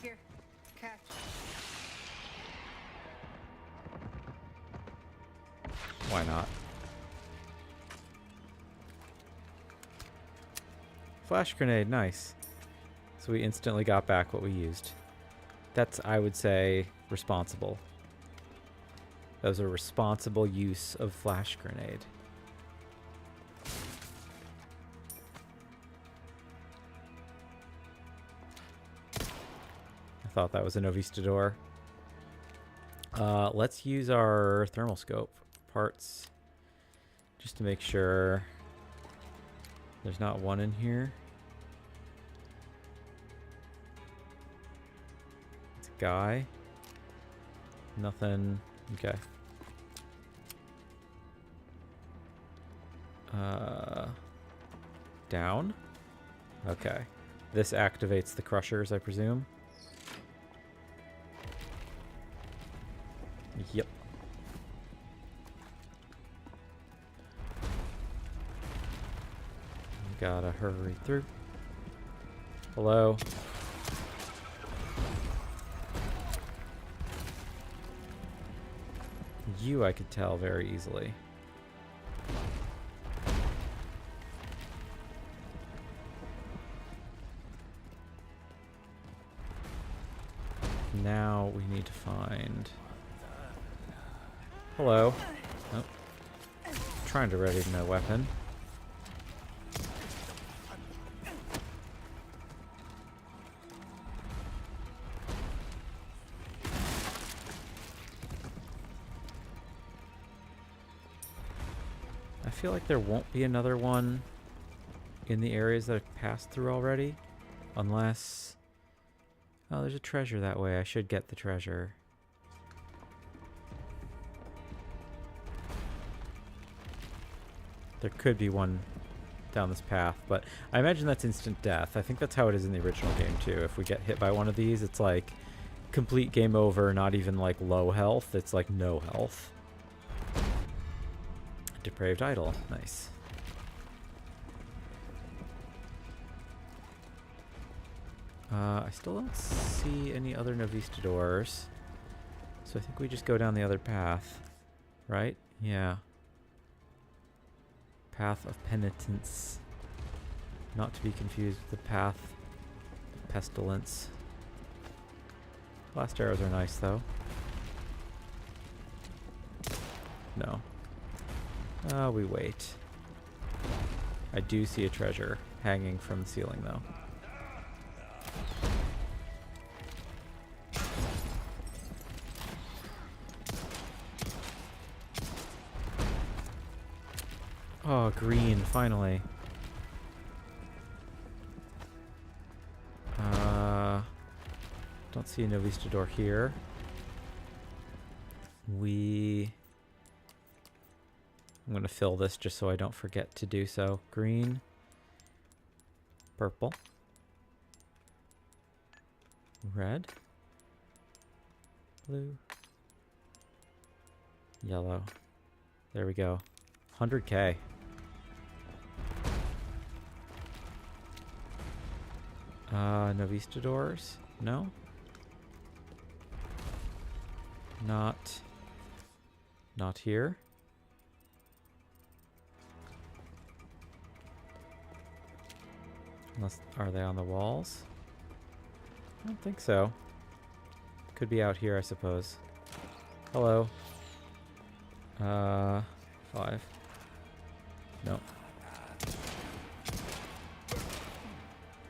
Here, catch. Why not? Flash grenade, nice. So we instantly got back what we used. That's, I would say, responsible. That was a responsible use of flash grenade. I thought that was a Novistador. Let's use our thermal scope parts just to make sure there's not one in here. It's a guy. Nothing. Okay. Down. Okay. This activates the crushers, I presume. Yep. Gotta hurry through. Hello. You I could tell very easily. Now we need to find... Hello. Oh. Trying to ready my weapon. I feel like there won't be another one in the areas that I've passed through already. Unless... Oh, there's a treasure that way. I should get the treasure. There could be one down this path, but I imagine that's instant death. I think that's how it is in the original game too. If we get hit by one of these, it's like complete game over, not even like low health. It's like no health. Depraved idol. Nice. I still don't see any other Novistadors. So I think we just go down the other path. Right? Yeah. Path of Penitence. Not to be confused with the Path of Pestilence. Blast arrows are nice, though. No. We wait. I do see a treasure hanging from the ceiling, though. Oh, green, finally. Don't see a Novistador here. I'm gonna fill this just so I don't forget to do so. Green. Purple. Red. Blue. Yellow. There we go. 100K. Novistadors? No? Not here. Unless, are they on the walls? I don't think so. Could be out here, I suppose. Hello. 5. No.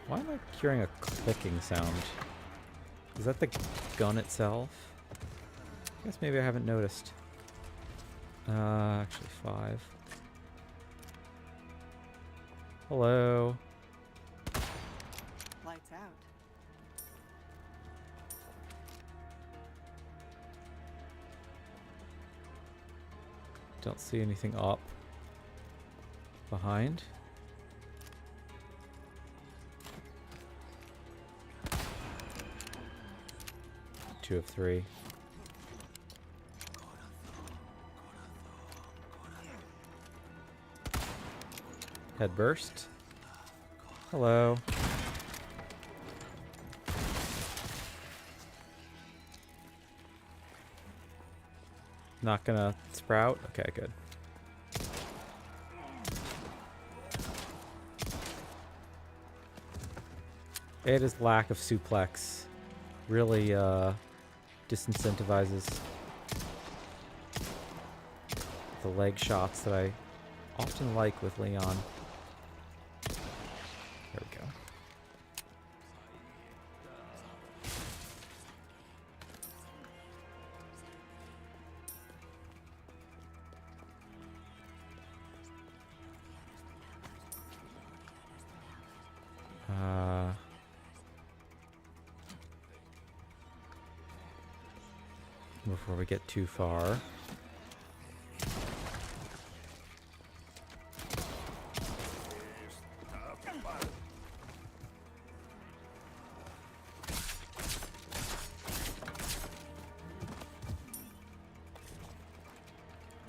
Why am I hearing a clicking sound? Is that the gun itself? I guess maybe I haven't noticed. Actually 5. Hello. Lights out. Don't see anything up. Behind. Two of 3. Head burst. Hello. Not gonna sprout? Okay, good. Ada's lack of suplex really disincentivizes the leg shots that I often like with Leon. There we go. Before we get too far.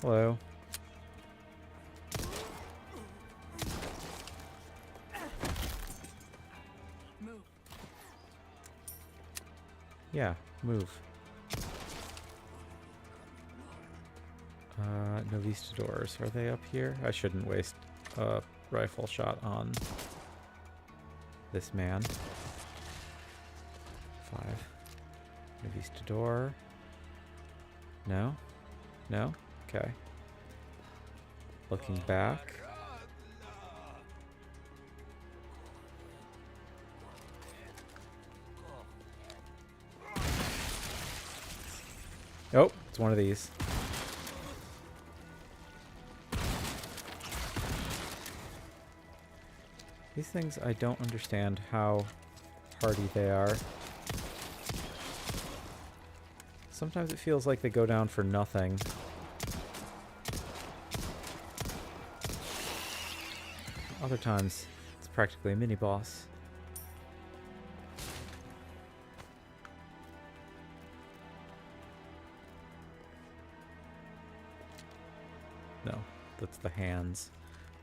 Hello. Move. Yeah, move. Novistadors, are they up here? I shouldn't waste a rifle shot on this man. 5. Novistador. No? No? Okay. Looking back. Oh, it's one of these. These things, I don't understand how hardy they are. Sometimes it feels like they go down for nothing. Other times, it's practically a mini-boss. No, that's the hands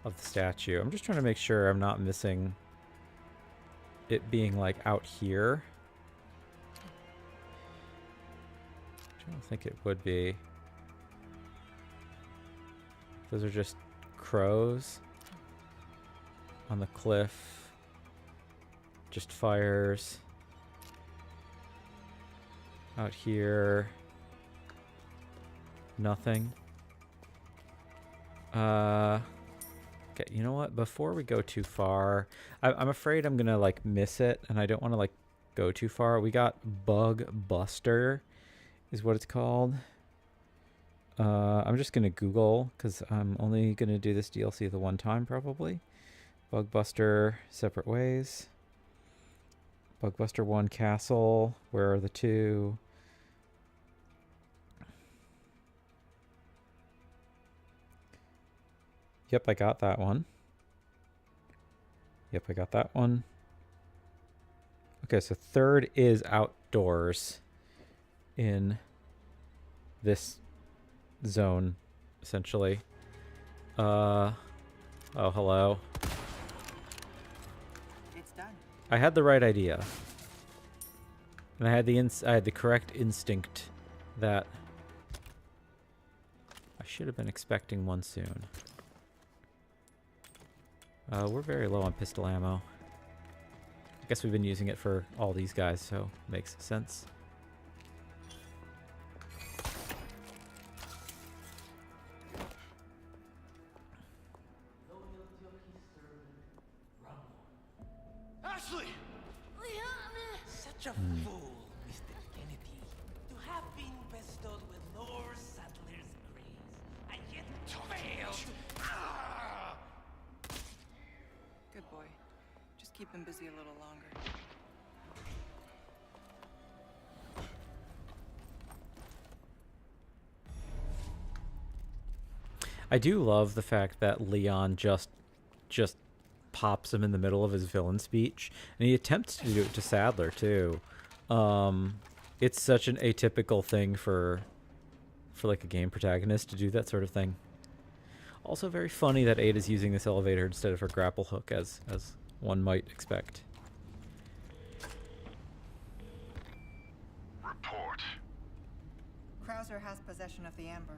of the statue. I'm just trying to make sure I'm not missing it being like out here. I don't think it would be. Those are just crows on the cliff. Just fires. Out here. Nothing. Okay, you know what? Before we go too far, I'm afraid I'm gonna like miss it, and I don't want to like go too far. We got Bug Buster, is what it's called. I'm just gonna Google because I'm only gonna do this DLC the one time probably. Bugbuster Separate Ways. Bugbuster 1 Castle. Where are the two? Yep, I got that one. Yep, I got that one. Okay, so third is outdoors in this zone, essentially. Oh, hello. It's done. I had the right idea. And I had the correct instinct that I should have been expecting one soon. We're very low on pistol ammo. I guess we've been using it for all these guys, so makes sense. Ashley! Such a fool, Mr. Kennedy, to have been bestowed with Lord Sattler's grace, and yet failed. Good boy. Just keep him busy a little longer. I do love the fact that Leon just pops him in the middle of his villain speech, and he attempts to do it to Sadler too. It's such an atypical thing for like a game protagonist to do that sort of thing. Also very funny that Ada's using this elevator instead of her grapple hook, as one might expect. Report. Krauser has possession of the amber.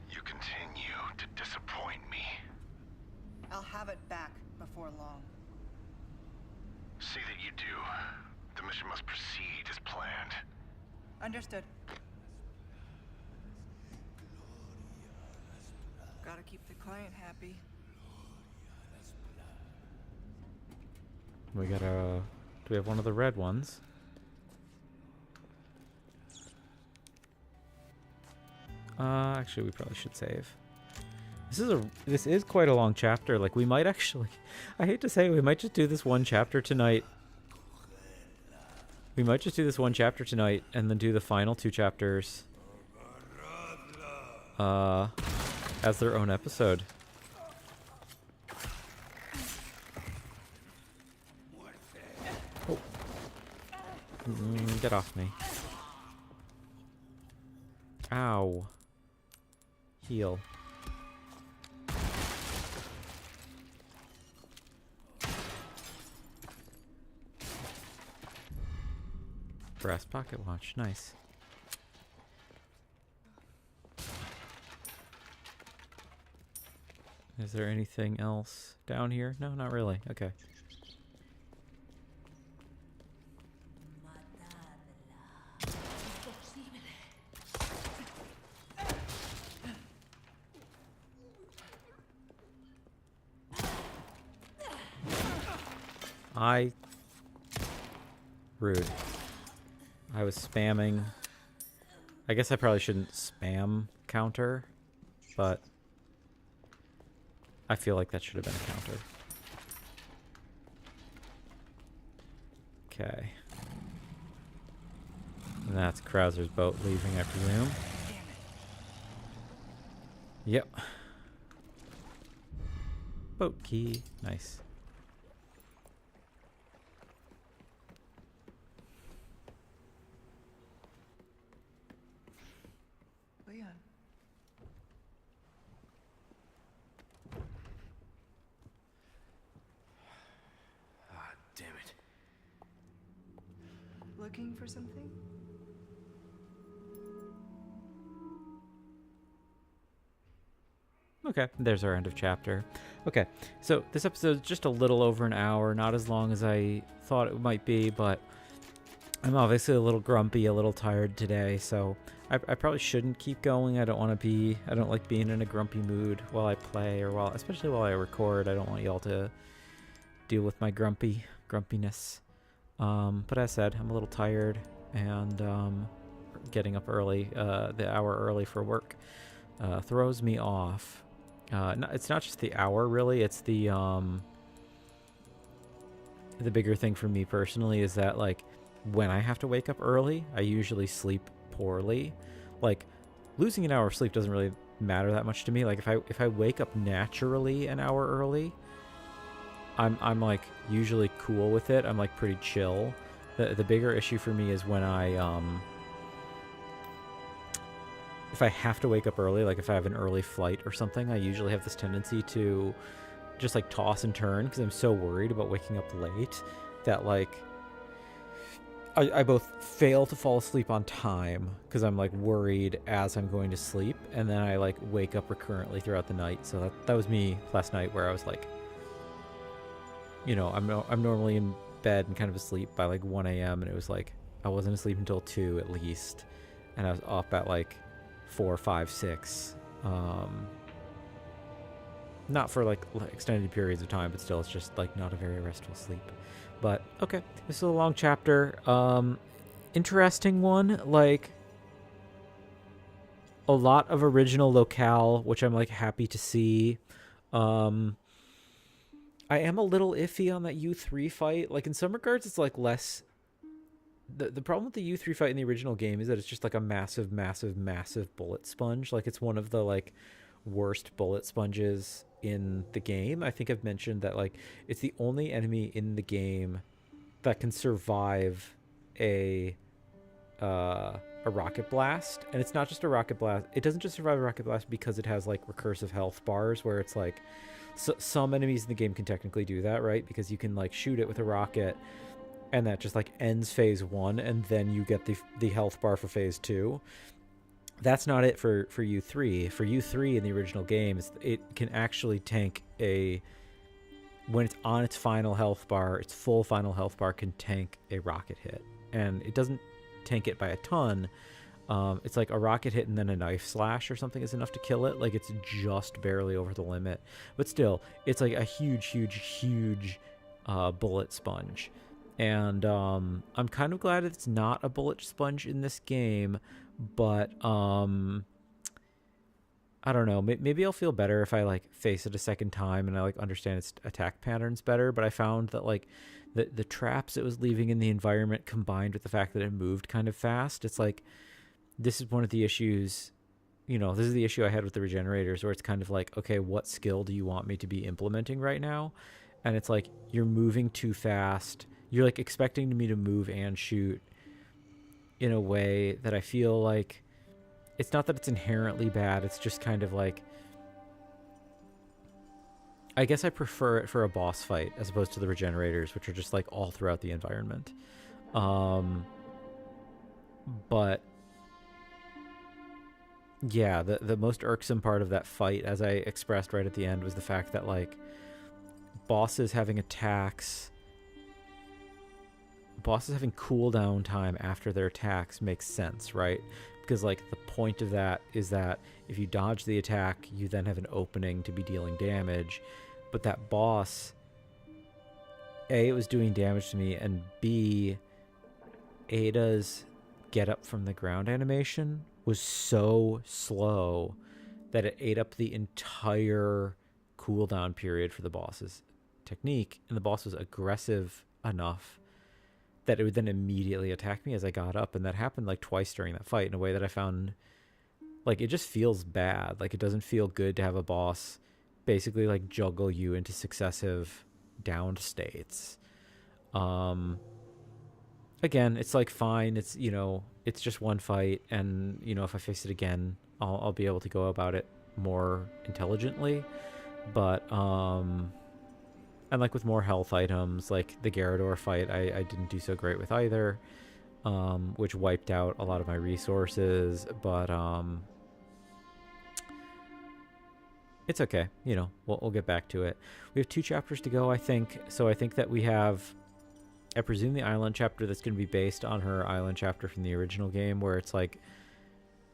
You continue to disappoint me. I'll have it back before long. See that you do. The mission must proceed as planned. Understood. Gotta keep the client happy. We got do we have one of the red ones? Actually, we probably should save. This is quite a long chapter. Like, we might actually, I hate to say it, we might just do this one chapter tonight. We might just do this one chapter tonight and then do the final two chapters as their own episode. Oh. Get off me. Ow. Heal. Brass pocket watch, nice. Is there anything else down here? No, not really. Okay. Rude. I was spamming. I guess I probably shouldn't spam counter, but I feel like that should have been a counter. Okay. And that's Krauser's boat leaving, I presume. Yep. Boat key. Nice. Leon. Ah, damn it. Looking for something? Okay, there's our end of chapter. Okay, so this episode's just a little over an hour, not as long as I thought it might be, but I'm obviously a little grumpy, a little tired today, so I probably shouldn't keep going. I don't like being in a grumpy mood while I play, or especially while I record. I don't want y'all to deal with my grumpiness. But as said, I'm a little tired, and getting up early, the hour early for work, throws me off. It's not just the hour, really. It's the bigger thing for me personally is that, like, when I have to wake up early, I usually sleep poorly. Like, losing an hour of sleep doesn't really matter that much to me. Like, if I wake up naturally an hour early, I'm like usually cool with it. I'm like pretty chill. The bigger issue for me is when if I have to wake up early, like if I have an early flight or something, I usually have this tendency to just like toss and turn because I'm so worried about waking up late that like I both fail to fall asleep on time because I'm like worried as I'm going to sleep, and then I like wake up recurrently throughout the night. So that was me last night, where I was like, you know, I'm normally in bed and kind of asleep by like 1 a.m. and it was like I wasn't asleep until 2 at least, and I was up at like 4, 5, 6. Not for like extended periods of time, but still, it's just like not a very restful sleep. But okay, this is a long chapter. Interesting one. Like a lot of original locale, which I'm like happy to see. I am a little iffy on that U3 fight. Like in some regards, it's like less. The problem with the U3 fight in the original game is that it's just like a massive, massive, massive bullet sponge. Like it's one of the like worst bullet sponges in the game. I think I've mentioned that like it's the only enemy in the game that can survive a rocket blast, and it's not just a rocket blast. It doesn't just survive a rocket blast because it has like recursive health bars, where it's like some enemies in the game can technically do that, right? Because you can like shoot it with a rocket and that just like ends phase 1, and then you get the health bar for phase 2. That's not it for U3. For U3 in the original game, it can actually tank when it's on its final health bar, its full final health bar can tank a rocket hit. And it doesn't tank it by a ton. It's like a rocket hit and then a knife slash or something is enough to kill it. Like it's just barely over the limit. But still, it's like a huge, huge, huge bullet sponge. And I'm kind of glad it's not a bullet sponge in this game, but I don't know. Maybe I'll feel better if I like face it a second time and I like understand its attack patterns better. But I found that like the traps it was leaving in the environment, combined with the fact that it moved kind of fast, it's like this is one of the issues. You know, this is the issue I had with the regenerators, where it's kind of like, okay, what skill do you want me to be implementing right now? And it's like you're moving too fast. You're like expecting me to move and shoot in a way that I feel like it's not that it's inherently bad. It's just kind of like, I guess I prefer it for a boss fight as opposed to the regenerators, which are just like all throughout the environment. But yeah, the most irksome part of that fight, as I expressed right at the end, was the fact that like bosses having cooldown time after their attacks makes sense, right? Because like the point of that is that if you dodge the attack, you then have an opening to be dealing damage. But that boss, A, it was doing damage to me, and B, Ada's get up from the ground animation was so slow that it ate up the entire cooldown period for the boss's technique, and the boss was aggressive enough that it would then immediately attack me as I got up. And that happened like twice during that fight in a way that I found like it just feels bad. Like it doesn't feel good to have a boss basically like juggle you into successive downed states. Again, it's like fine. It's, you know, it's just one fight, and you know, if I face it again, I'll be able to go about it more intelligently. But and like with more health items, like the Gyarados fight, I didn't do so great with either, which wiped out a lot of my resources. But it's okay. You know, we'll get back to it. We have 2 chapters to go, I think. So I think that we have, I presume, the island chapter that's going to be based on her island chapter from the original game, where it's like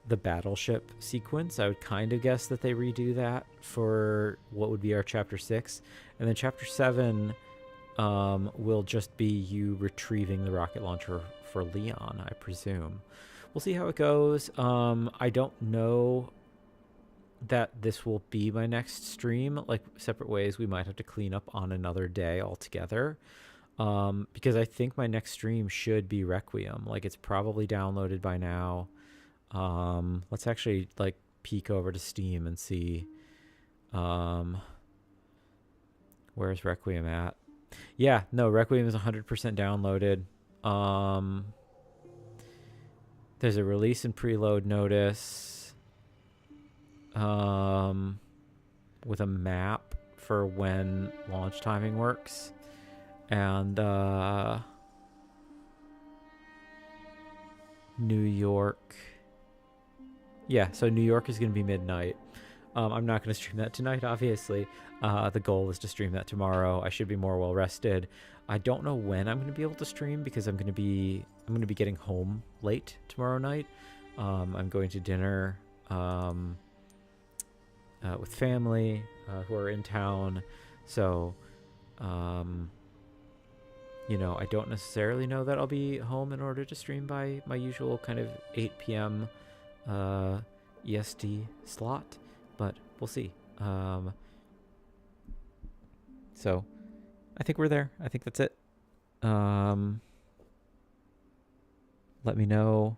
the battleship sequence. I would kind of guess that they redo that for what would be our chapter 6. And then chapter 7 will just be you retrieving the rocket launcher for Leon, I presume. we'll see how it goes. I don't know that this will be my next stream. Like, separate ways, we might have to clean up on another day altogether. Because I think my next stream should be Requiem. Like, it's probably downloaded by now. Let's actually like peek over to Steam and see. Where's Requiem at? Yeah, no, Requiem is 100% downloaded. There's a release and preload notice. With a map for when launch timing works. And New York. Yeah, so New York is going to be midnight. I'm not going to stream that tonight, obviously. The goal is to stream that tomorrow. I should be more well rested. I don't know when I'm going to be able to stream because I'm going to be getting home late tomorrow night. I'm going to dinner with family who are in town. So, you know, I don't necessarily know that I'll be home in order to stream by my usual kind of 8 p.m. EST slot, but we'll see. So I think we're there. I think that's it. Let me know.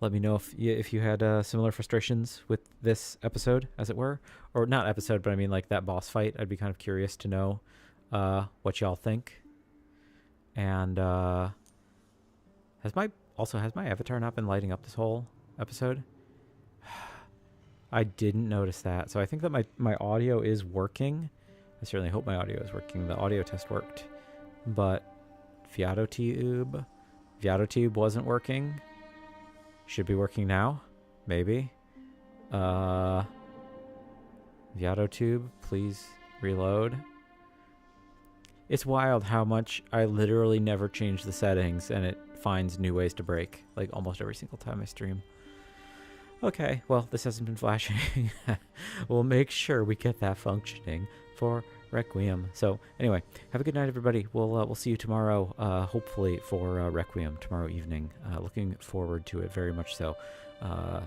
Let me know if you had similar frustrations with this episode, as it were. Or not episode, but I mean like that boss fight. I'd be kind of curious to know what y'all think. And has my avatar not been lighting up this whole episode? I didn't notice that. So I think that my audio is working. I certainly hope my audio is working. The audio test worked. But Viatotube wasn't working. Should be working now. Maybe. Viatotube, please reload. It's wild how much I literally never change the settings and it finds new ways to break, like almost every single time I stream. Okay, well, this hasn't been flashing. We'll make sure we get that functioning for Requiem. So anyway, have a good night, everybody. We'll see you tomorrow, hopefully for Requiem tomorrow evening. Looking forward to it very much so.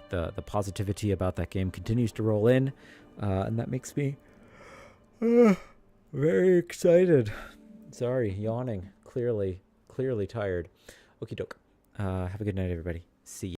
The positivity about that game continues to roll in, and that makes me very excited. Sorry, yawning. Clearly tired. Okie doke. Have a good night, everybody. See ya.